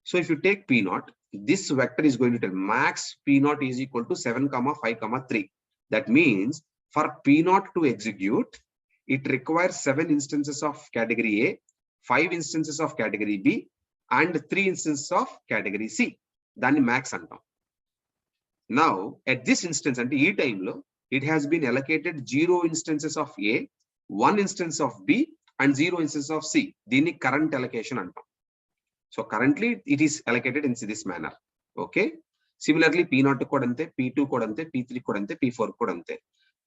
So if you take p0, this vector is going to tell max p0 is equal to 7, 5, 3. That means for p0 to execute, it requires 7 instances of category A, 5 instances of category B, and 3 instances of category C. Then max antam. Now at this instance, and e time lo, it has been allocated 0 instances of A, 1 instance of B, and 0 instances of C. Dini current allocation antam. So currently it is allocated in this manner. Okay. Similarly, P0 code ante, P2 code ante, P3 code ante, P4 code ante.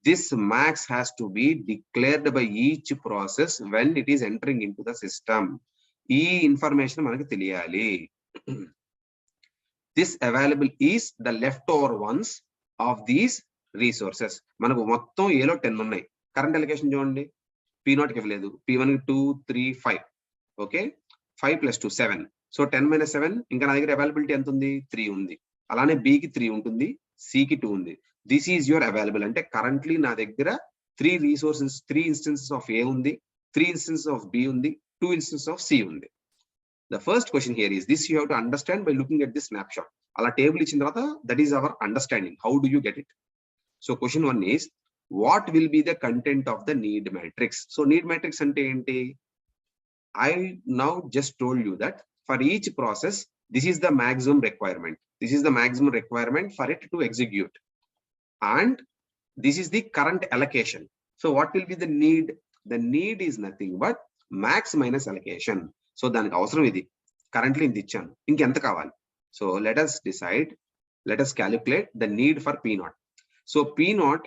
This max has to be declared by each process when it is entering into the system. E information manaki teliyali. This available is the leftover ones of these resources. Manaku mottham A lo 10 unnai. Current allocation chudandi. P0 ki ఇవ్వలేదు. P1 కి 2, 3, 5. Okay. 5 plus 2, 7. So 10 minus 7, ఇంకా నా దగ్గర availability ఎంత ఉంది? 3 ఉంది. అలానే B కి 3 ఉంటుంది, C కి 2 ఉంది. This is your available. అంటే కరెంట్లీ నా దగ్గర 3 రిసోర్సెస్, 3 ఇన్స్టెన్సెస్ ఆఫ్ A ఉంది, 3 ఇన్స్టెన్సెస్ ఆఫ్ B ఉంది, 2 ఇన్స్టెన్సెస్ ఆఫ్ C ఉంది. The first question here is this, you have to understand by looking at this snapshot. అలా table ఇచ్చిన తర్వాత that is our understanding. How do you get it? So question 1 is, what will be the content of the need matrix? So need matrix అంటే ఏంటి? I now just told you that for each process, this is the maximum requirement. This is the maximum requirement for it to execute. And this is the current allocation. So what will be the need? The need is nothing but max minus allocation. So daniki avasaram idi. Currently indi ichanu. Inki enta kavali? So let us decide. Let us calculate the need for P0. So P0,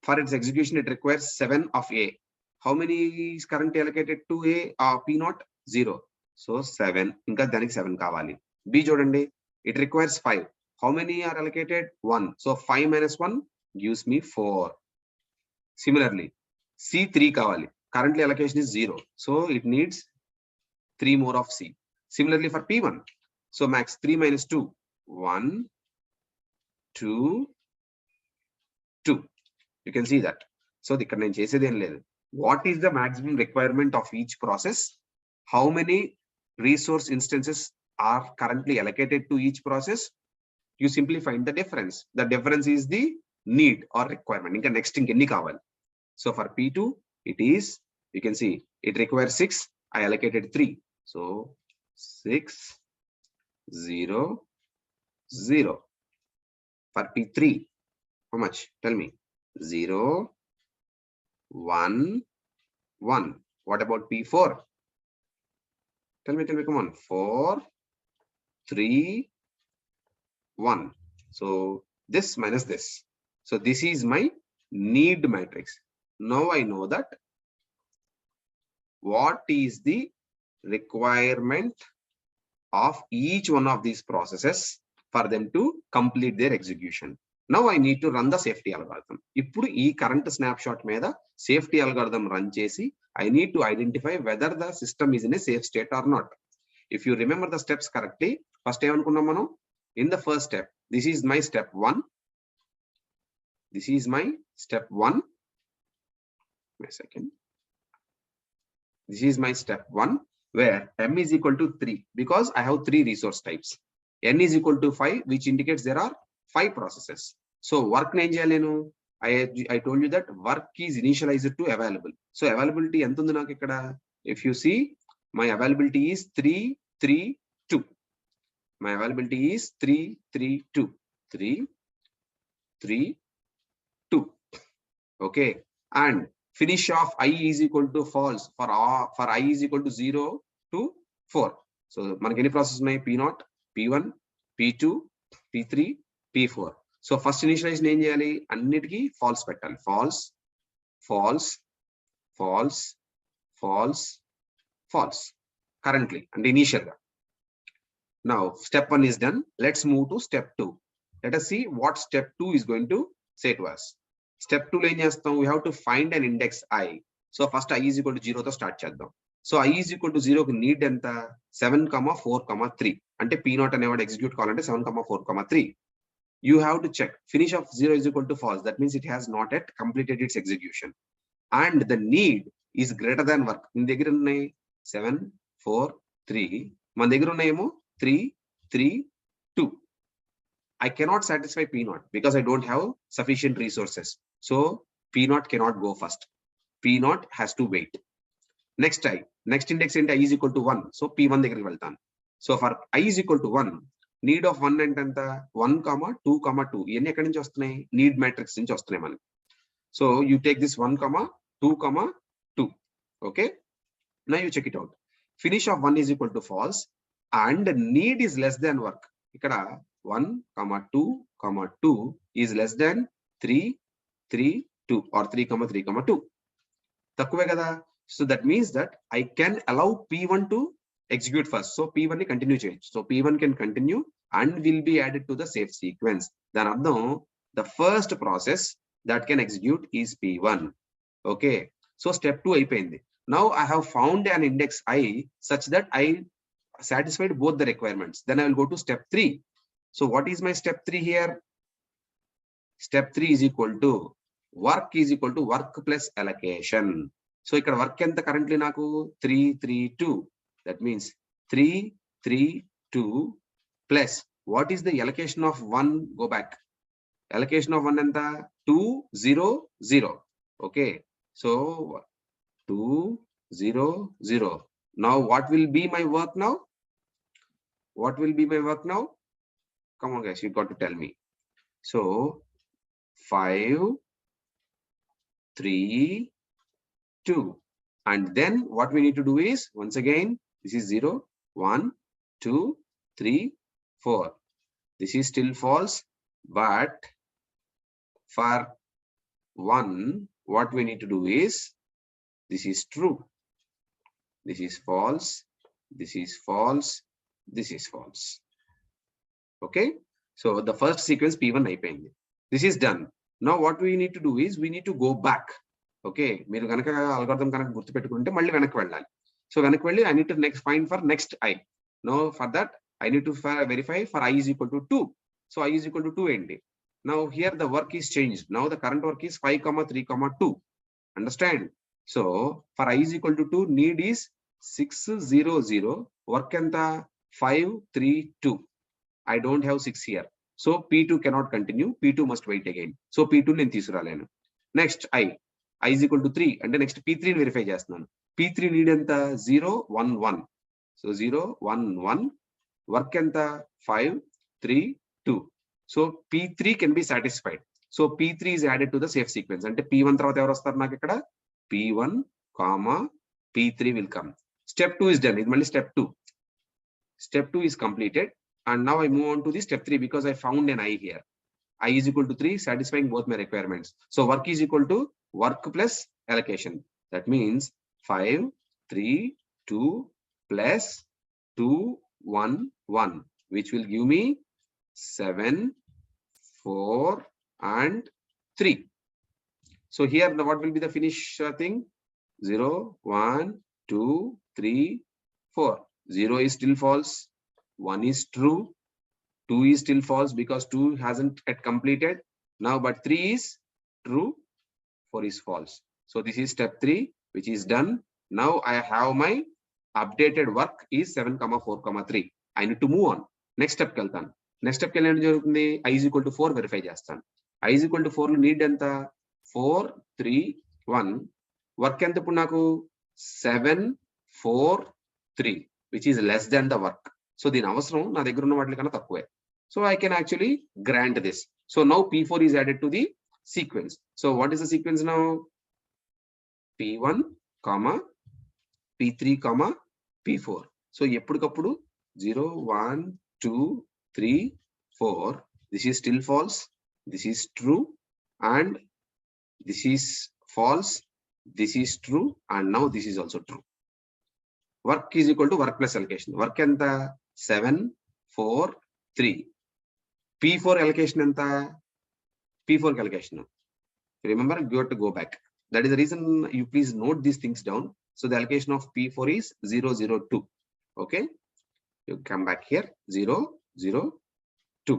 for its execution, it requires 7 of A. How many is currently allocated to A? P0? 0. So 7. Inka daniki 7 kavali. B chudandi. It requires 5. How many are allocated? 1. So 5 minus 1 gives me 4. Similarly, C 3 kavali. Currently allocation is 0. So it needs 3 more of C. Similarly for P1. So max 3 minus 2. 1, 2, 2. You can see that. So ikkada nenu chesedi em ledu. What is the maximum requirement of each process? How many resource instances are currently allocated to each process? You simply find the difference. The difference is the need or requirement. Inka next inkenni kavali. So for P2, it is, you can see it requires 6. I allocated 3. So 6, 0, 0. For P3, how much? Tell me. 0, 1, 1. What about P4? Tell me, come on. 4, 3, 1. So this minus this. So this is my need matrix. Now I know that what is the requirement of each one of these processes for them to complete their execution. Now I need to run the safety algorithm. Ippudu ee current snapshot meda safety algorithm run chesi I need to identify whether the system is in a safe state or not. If you remember the steps correctly, first em anukunnam manam, in the first step, this is my step 1. This is my step 1. Wait a second. This is my step 1 where m is equal to 3 because I have 3 resource types. N is equal to 5, which indicates there are 5 processes. So work ne em cheyalenu, I told you that work is initialized to available. So availability ఎంత ఉంది నాకు ఇక్కడ? If you see, my availability is 3, 3, 2. My availability is 3, 3, 2. 3, 3, 2. Okay. And finish of I is equal to false for I is equal to 0 to 4. So మనకి ఎన్ని process ఉన్నాయి? P0, P1, P2, P3, P4. So first initialisation ఏం చేయాలి? అన్నిటికీ false పెట్టాలి. False, false, false, false, false currently అంటే initial గా. Now step 1 is done. Let's move to step 2. Let us see what step 2 is going to say to us. Step 2 లో ఏం చేస్తాం? We have to find an index I. So first I is equal to 0 తో start చేద్దాం. So I is equal to 0 కి need ఎంత? 7, 4, 3. అంటే P0 అనేవాడు execute కావాలంటే 7, 4, 3. You have to check finish of 0 is equal to false. That means it has not yet completed its execution. And the need is greater than work. మన దగ్గర ఉన్నాయి 7, 4, 3. మన దగ్గర ఉన్నాయేమో 3, 3, 2. I cannot satisfy P0 because I don't have sufficient resources. So P0 cannot go first. P0 has to wait. Next index into I is equal to 1. So P1 దగ్గరికి వెళ్తాను. So for I is equal to 1, need of 1 అంటే ఎంత? 1, 2, 2. ఇవన్నీ ఎక్కడి నుంచి వస్తున్నాయి? Need matrix నుంచి వస్తున్నాయి మనకి. So you take this 1, 2, 2. Okay. Now you check it out. Finish of 1 is equal to false and need is less than work. ఇక్కడ 1, 2, 2 is less than 3, 3, 2 or 3, 3, 2. తక్కువే కదా. So that means that I can allow P1 to execute first. So P1 ని continue చేయొచ్చు. So P1 can continue and will be added to the safe sequence. దాని అర్థం the first process that can execute is P1. Okay. So step 2 అయిపోయింది. Now I have found an index I such that I satisfied both the requirements. Then I will go to step 3. So what is my step 3 here? Step 3 is equal to work is equal to work plus allocation. So ఇక్కడ work ఎంత currently నాకు? 3, 3, 2. That means 3, 3, 2 plus what is the allocation of 1? Go back. Allocation of 1 ఎంత? 2, 0, 0. Okay. So 2, 0, 0. Now what will be my work now? What will be my work now? Come on guys, you got to tell me. So 5, 3, 2. And then what we need to do is, once again, this is 0, 1, 2, 3, 4. This is still false, but for 1, what we need to do is, this is true. This is false. This is false. This is false. Okay. So the first sequence P1 అయిపోయింది. This is done. Now what we need to do is, we need to go back. Okay. మీరు కనుక algorithm కనుక గుర్తుపెట్టుకుంటే మళ్ళీ వెనక్కి వెళ్ళాలి. So వెనక్కి వెళ్ళి I need to find for next I. Now for that I need to verify for I is equal to 2. So I is equal to 2 ఏంటి? Now here the work is changed. Now the current work is 5, 3, 2. Understand? So for I is equal to 2, need is 6, 0, 0. Work ఎంత? 5, 3, 2. I don't have 6 here. So P2 cannot continue. P2 must wait again. So P2 నేను తీసుకురాలేను. Next I is equal to 3 అంటే next P3 ని verify చేస్తున్నాను. P3 need ఎంత 0 1 1. So 0 1 1 work ఎంత 5 3 2. So P3 can be satisfied. So P3 is added to the safe sequence. అంటే P1 తర్వాత ఎవరు వస్తారు నాకు ఇక్కడ P1 comma P3 will come. Step 2 is done. ఇది మళ్ళీ step 2. Step 2 is completed. And now I move on to the step 3 because I found an I here. I is equal to 3, satisfying both my requirements. So work is equal to work plus allocation. That means 5, 3, 2 plus 2, 1, 1, which will give me 7, 4, and 3. So here, what will be the finish thing? 0, 1, 2, 3, 4. 0 is still false. 1 is true. 2 is still false because 2 hasn't yet completed. Now, but 3 is true. 4 is false. So this is step 3, which is done. Now I have my updated work is 7, 4, 3. I need to move on. Next step keltan. Next step kelani jarugutundi I is equal to 4 verify chestan. I is equal to 4 lo need enta 4 3 1. Work enta ippudu naku 7 4 3, which is less than the work. So దీని అవసరం నా దగ్గర ఉన్న వాటి కన్నా తక్కువే. So I can actually grant this. So now P4 is added to the sequence. So what is the sequence now? P1 comma P3 comma P4. So ఎప్పటికప్పుడు 0 1 2 3 4. This is still false. This is true, and this is false. This is true, and now this is also true. Work is equal to work plus allocation. Work enta 7 4 3. P4 allocation enta P4 allocation. Remember, you have to go back. That is the reason you please note these things down. So the allocation of P4 is 0 0 2. Okay, you come back here 0 0 2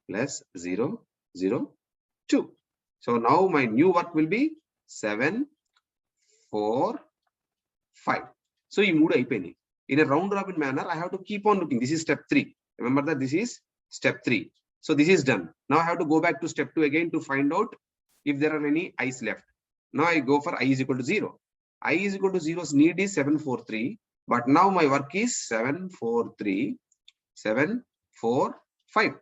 plus 0 0 2. So now my new work will be 7 4 5. So you move అయిపోయింది. In a round robin manner, I have to keep on looking. This is step 3. Remember that this is step 3. So this is done. Now I have to go back to step 2 again to find out if there are any i's left. Now I go for I is equal to 0. I is equal to 0's need is 7 4 3. But now my work is 7 4 3 7 4 5.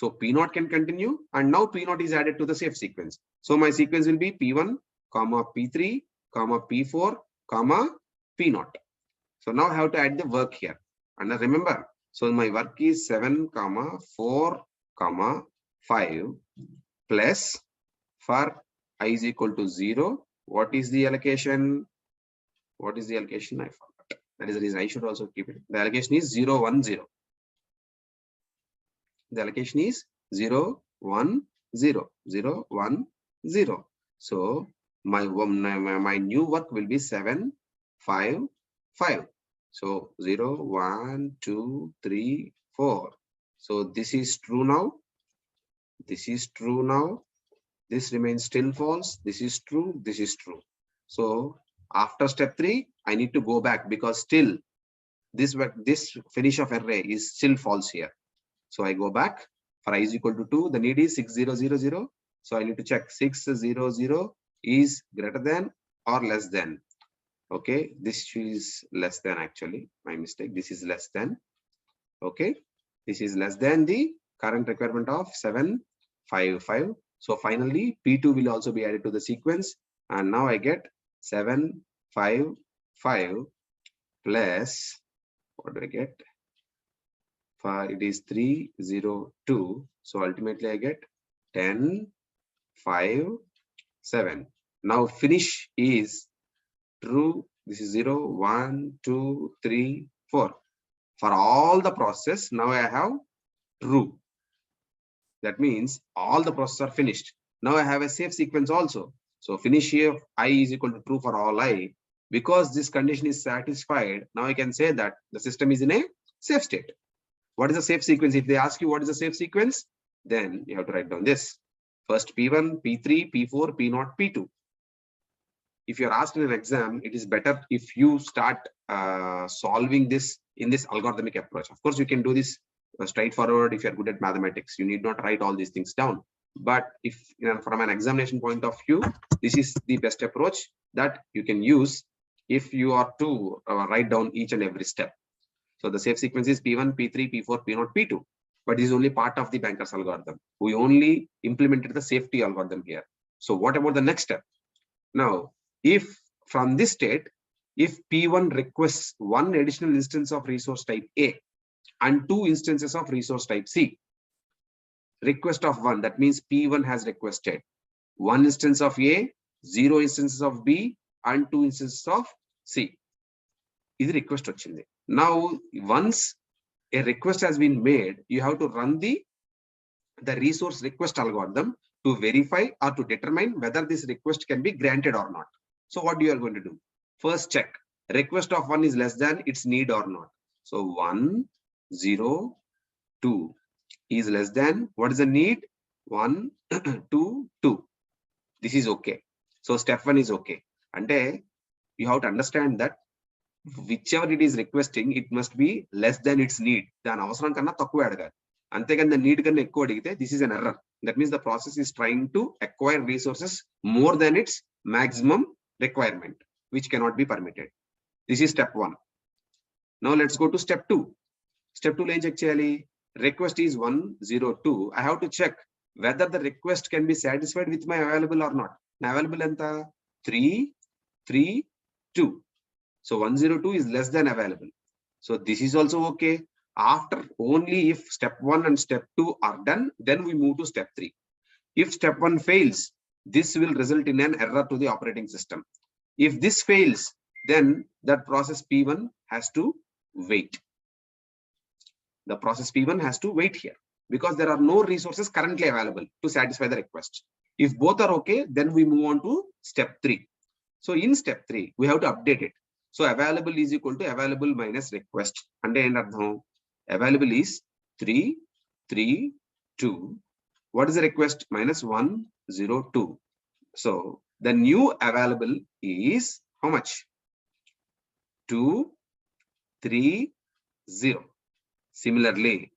So P0 can continue, and now P0 is added to the safe sequence. So my sequence will be P1 comma P3 comma P4 comma P0. So now I have to add the work here. And remember, so my work is 7 comma 4 comma 5 plus for I is equal to 0. What is the allocation? What is the allocation? I forgot. That is the reason I should also keep it. The allocation is 0 1 0. The allocation is 0 1 0 0 1 0. So my new work will be 7 5 5. So 0 1 2 3 4. So this is true now. This is true now. This remains still false. This is true. This is true. So after step 3, I need to go back because still this finish of array is still false here. So I go back for I is equal to 2. The need is 6 0 0 0. So I need to check 6 0 0 is greater than or less than. Okay, this is less than, actually my mistake. This is less than. Okay, this is less than the current requirement of 7 5 5. So finally P2 will also be added to the sequence, and now I get 7 5 5 plus, what do I get? It is 3 0 2. So ultimately I get 10 5 7. Now finish is true. This is 0 1 2 3 4. For all the process, now I have true. That means all the processes are finished. Now I have a safe sequence also. So finish here I is equal to true for all I. Because this condition is satisfied, now I can say that the system is in a safe state. What is the safe sequence? If they ask you what is the safe sequence, then you have to write down this. First P1, P3, P4, P0, P2. If you're asked in an exam, it is better if you start solving this in this algorithmic approach. Of course, you can do this straightforward. If you're good at mathematics, you need not write all these things down. But if from an examination point of view, this is the best approach that you can use if you are to write down each and every step. So the safe sequence is P1, P3, P4, P0, P2. But this is only part of the banker's algorithm. We only implemented the safety algorithm here. So what about the next step? Now, if from this state, if P1 requests one additional instance of resource type A and two instances of resource type C, request of one, that means P1 has requested one instance of A, 0 instances of B, and 2 instances of C. This request vachindi. Now, once a request has been made, you have to run the resource request algorithm to verify or to determine whether this request can be granted or not. So what you are going to do? First check request of 1 is less than its need or not. So 1, 0, 2 is less than, what is the need? 1, 2, 2. This is okay. So step 1 is okay. And you have to understand that whichever it is requesting, it must be less than its need. Then avasaram kanna takkuva adagali. Antegan the need kanna ekku adigite, this is an error. That means the process is trying to acquire resources more than its maximum requirement, which cannot be permitted. This is step 1. Now let's go to step 2. Step 2 lo em check cheyali? Request is 102. I have to check whether the request can be satisfied with my available or not. Now available enta 3, 3, 2. So 102 is less than available. So this is also okay. After only if step 1 and step 2 are done, then we move to step 3. If step 1 fails, this will result in an error to the operating system. If this fails, then that process P1 has to wait. The process P1 has to wait here because there are no resources currently available to satisfy the request. If both are okay, then we move on to step 3. So in step 3, we have to update it. So available is equal to available minus request. And available is 3, 3, 2. What is the request? Minus 1, 0, 2. So the new available is how much? 2, 3, 0. Similarly,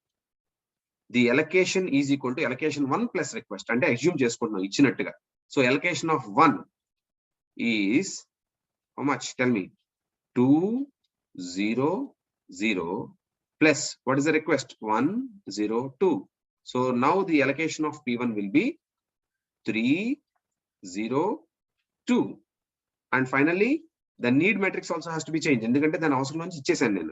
the allocation is equal to allocation 1 plus request. And I assume chestunna ichinattuga. So allocation of 1 is how much? Tell me. 2, 0, 0 plus what is the request? 1, 0, 2. So now the allocation of P1 will be 3, 0, 2. And finally, the need matrix also has to be changed. Endukante then avasaram nunchi ichesanu nenu.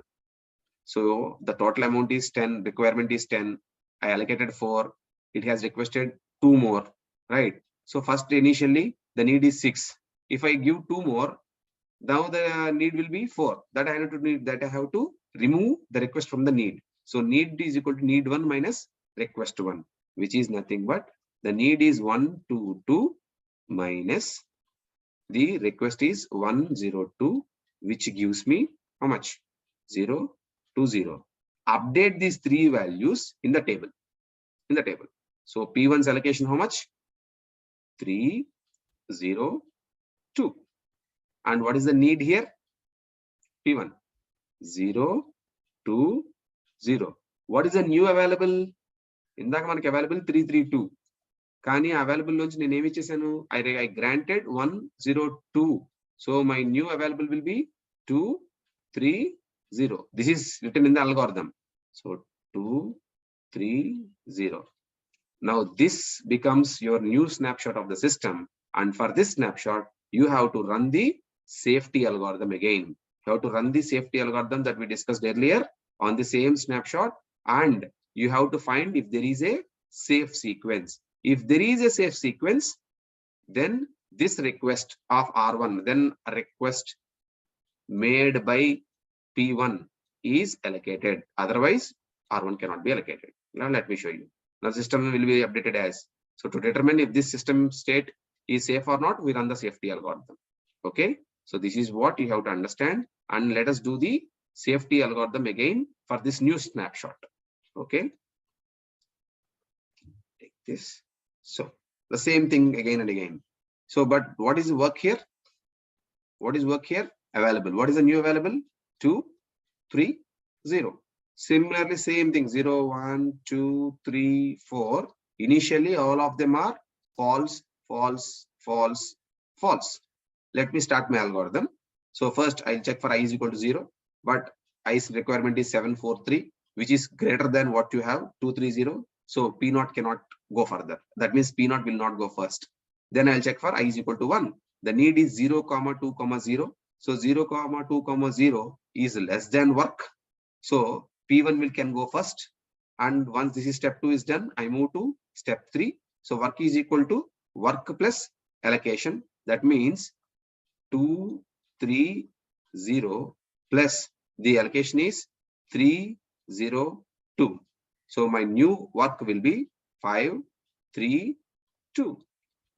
So the total amount is 10, requirement is 10. I allocated 4. It has requested 2 more, right? So first initially the need is 6. If I give 2 more, now the need will be 4. That I have to remove the request from the need. So need is equal to need 1 minus request 1, which is nothing but the need is 122 minus the request is 102, which gives me how much? 0, 2, 0. Update these 3 values in the table. So P1's allocation how much? 3, 0, 2. And what is the need here? P1 0, 2, 0. What is the new available? Indaka manaki available 3, 3, 2. Kani available nunchi nenu emi chesanu? I granted 1, 0, 2. So my new available will be 2, 3, 0. This is written in the algorithm. So 2, 3, 0. Now this becomes your new snapshot of the system. And for this snapshot, you have to run the safety algorithm again. You have to run the safety algorithm that we discussed earlier on the same snapshot. And you have to find if there is a safe sequence. If there is a safe sequence, then this request of R1, then a request made by P1 is allocated. Otherwise, R1 cannot be allocated. Now let me show you. Now system will be updated as. So to determine if this system state is safe or not, we run the safety algorithm. Okay. So this is what you have to understand. And let us do the safety algorithm again for this new snapshot. Okay. Take this. So the same thing again and again. So, but what is the work here? What is work here? Available. What is the new available? 2, 3, 0. Similarly, same thing, 0, 1, 2, 3, 4. Initially, all of them are false, false, false, false. Let me start my algorithm. So first, I'll check for I is equal to 0, but I's requirement is 743, which is greater than what you have, 230. So P0 cannot go further. That means P0 will not go first. Then I'll check for I is equal to 1. The need is 0, 2, 0. So 0, 2, 0 is less than work. So P1 can go first. And once this is step 2 is done, I move to step 3. So work is equal to work plus allocation. That means 2, 3, 0 plus the allocation is 3, 0, 2. So my new work will be 5, 3, 2.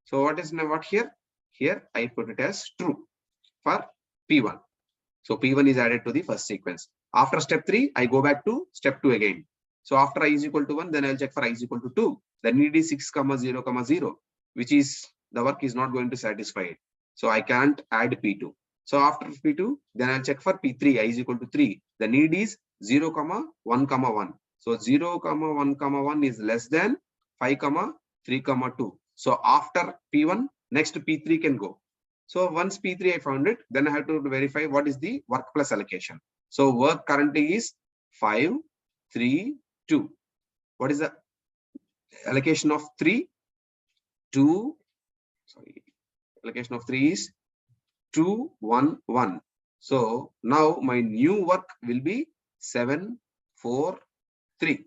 So what is what here? Here I put it as true for P1. So P1 is added to the first sequence. After step 3, I go back to step 2 again. So after I is equal to 1, then I'll check for I is equal to 2. The need is 6, 0, 0, which is the work is not going to satisfy it. So I can't add P2. So after P2, then I'll check for P3, I is equal to 3. The need is 0, 1, 1. So 0, 1, 1 is less than 5, 3, 2. So after P1, next P3 can go. So once P3 I found it, then I have to verify what is the work plus allocation. So work currently is 5, 3, 2. What is the allocation of 3? 2. Sorry, allocation of 3 is 2, 1, 1. So now my new work will be 7, 4, 3.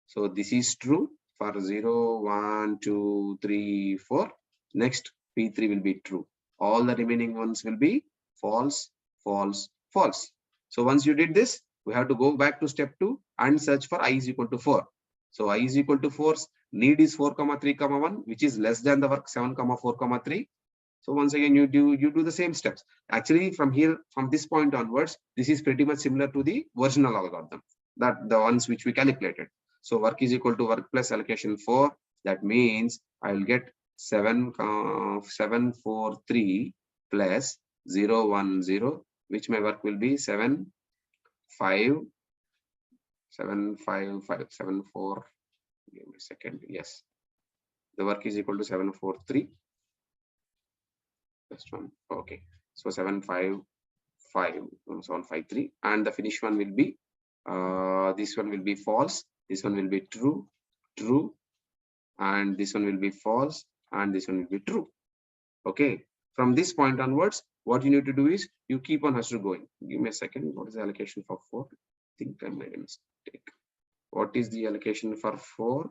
So this is true for 0, 1, 2, 3, 4. Next P3 will be true. All the remaining ones will be false, false, false. So once you did this, we have to go back to step 2 and search for I is equal to 4. So I is equal to 4's need is 4, 3, 1, which is less than the work 7, 4, 3. So once again, you do the same steps. Actually, from here, from this point onwards, this is pretty much similar to the original algorithm, that the ones which we calculated. So work is equal to work plus allocation 4. That means I will get 7, 4, 3 plus 0, 1, 0, which my work will be 7, 5, 7, 5, 5, 7, 4. Give me a second. Yes. The work is equal to 7, 4, 3. First one. Okay. So 7, 5, 5, 7, 5, 3. And the finish one will be, this one will be false. This one will be true, true. And this one will be false. And this one will be true. Okay. From this point onwards, what you need to do is you keep on hustle going. Give me a second. What is the allocation for 4? I think I made a mistake. What is the allocation for 4?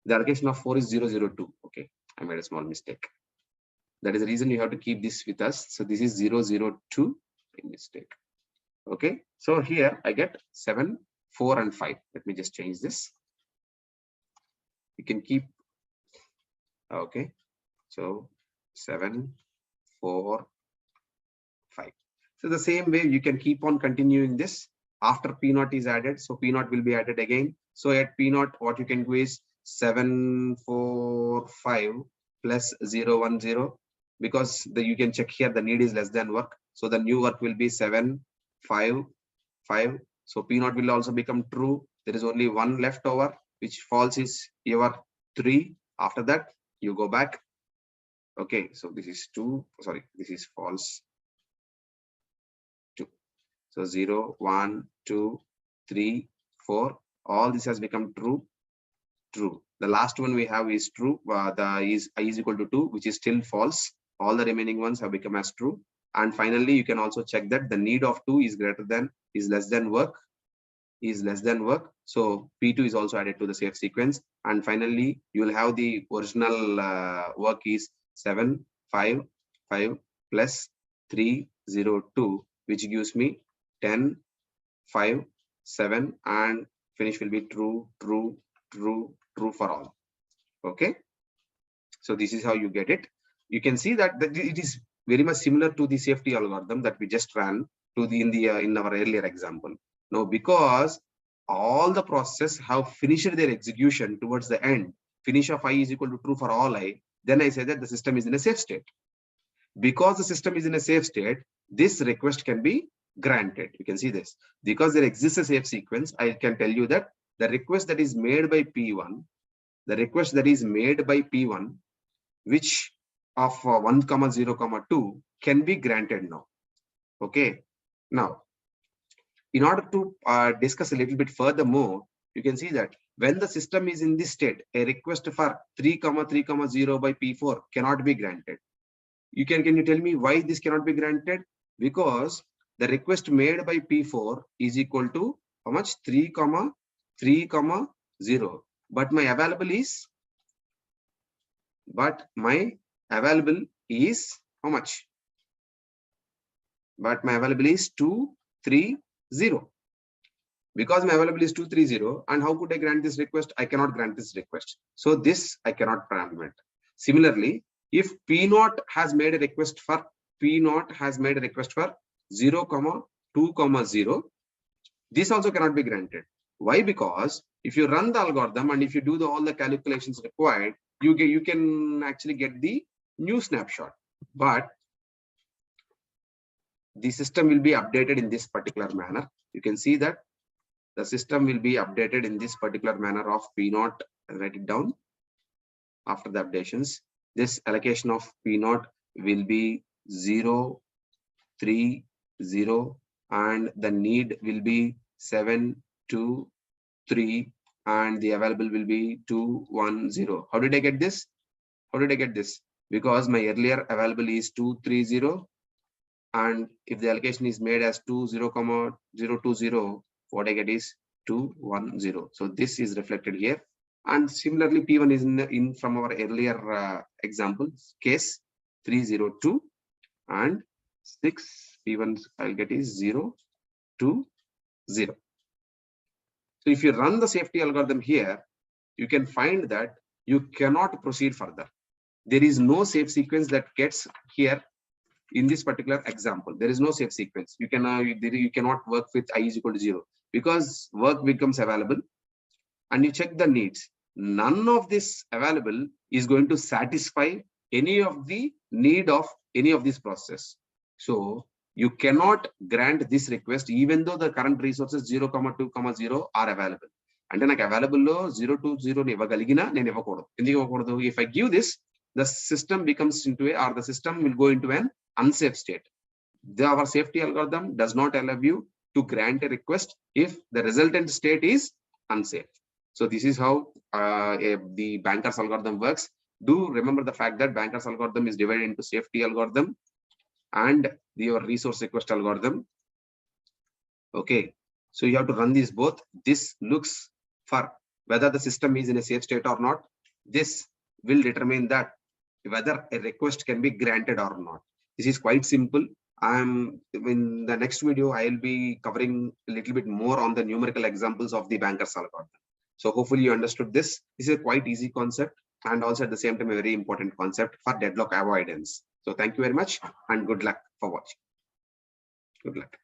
The allocation of 4 is 0, 0, 2. Okay. I made a small mistake. That is the reason you have to keep this with us. So this is 0, 0, 2. Mistake. Okay. So here I get 7, 4, and 5. Let me just change this. You can keep. Okay. So 7, 4, 5. So the same way you can keep on continuing this after P0 is added. So P0 will be added again. So at P0, what you can do is 7, 4, 5 plus 0, 1, 0. Because you can check here the need is less than work. So the new work will be 7, 5, 5. So P0 will also become true. There is only one left over, which false is your 3. After that, you go back. Okay, so this is 2. Sorry, this is false. 2. So 0, 1, 2, 3, 4. All this has become true. True. The last one we have is true. I is equal to 2, which is still false. All the remaining ones have become as true. And finally, you can also check that the need of 2 is less than work. So P2 is also added to the safe sequence. And finally, you will have the original work is 7, 5, 5 plus 3, 0, 2, which gives me 10, 5, 7, and finish will be true, true, true, true for all. Okay. So this is how you get it. You can see that it is very much similar to the safety algorithm that we just ran to in our earlier example. Now, because all the processes have finished their execution towards the end, finish of I is equal to true for all I, then I say that the system is in a safe state. Because the system is in a safe state, this request can be granted. You can see this. Because there exists a safe sequence, I can tell you that the request that is made by P1, which of 1, 0, 2 can be granted now. Okay. Now, in order to discuss a little bit furthermore, you can see that when the system is in this state, a request for 3, 3, 0 by P4 cannot be granted. Can you tell me why this cannot be granted? Because the request made by P4 is equal to how much? 3, 3, 0. But my available is how much? But my available is 2, 3, 0. Because my available is 2, 3, 0, and how could I grant this request? I cannot grant this request. So this I cannot implement. Similarly, if P0 has made a request for 0, 2, 0, this also cannot be granted. Why? Because if you run the algorithm and if you do all the calculations required, you can actually get the new snapshot. But the system will be updated in this particular manner. You can see that the system will be updated in this particular manner of P0. Write it down. After the updations, this allocation of P0 will be 0, 3, 0, and the need will be 7, 2, 3, and the available will be 2, 1, 0. How did I get this? Because my earlier available is 2, 3, 0, and if the allocation is made as 2, 0, 0, 2, 0, what I get is 2, 1, 0. So this is reflected here. And similarly, P1 is in from our earlier example case 3, 0, 2, and 6. P1 I'll get is 0, 2, 0. So if you run the safety algorithm here, you can find that you cannot proceed further. There is no safe sequence that gets here. In this particular example, there is no safe sequence. You cannot work with I is equal to 0 because work becomes available, and you check the needs. None of this available is going to satisfy any of the need of any of these processes. So you cannot grant this request even though the current resources 0, 2, 0 are available. And then available 0, 2, 0 if I give this, the system becomes the system will go into an unsafe state. Our safety algorithm does not allow you to grant a request if the resultant state is unsafe. So this is how the banker's algorithm works. Do remember the fact that banker's algorithm is divided into safety algorithm and your resource request algorithm. Okay, so you have to run these both. This looks for whether the system is in a safe state or not. This will determine that whether a request can be granted or not. This is quite simple. In the next video, I'll be covering a little bit more on the numerical examples of the banker's algorithm. So hopefully you understood this. This is a quite easy concept and also at the same time a very important concept for deadlock avoidance. So thank you very much and good luck for watching. Good luck.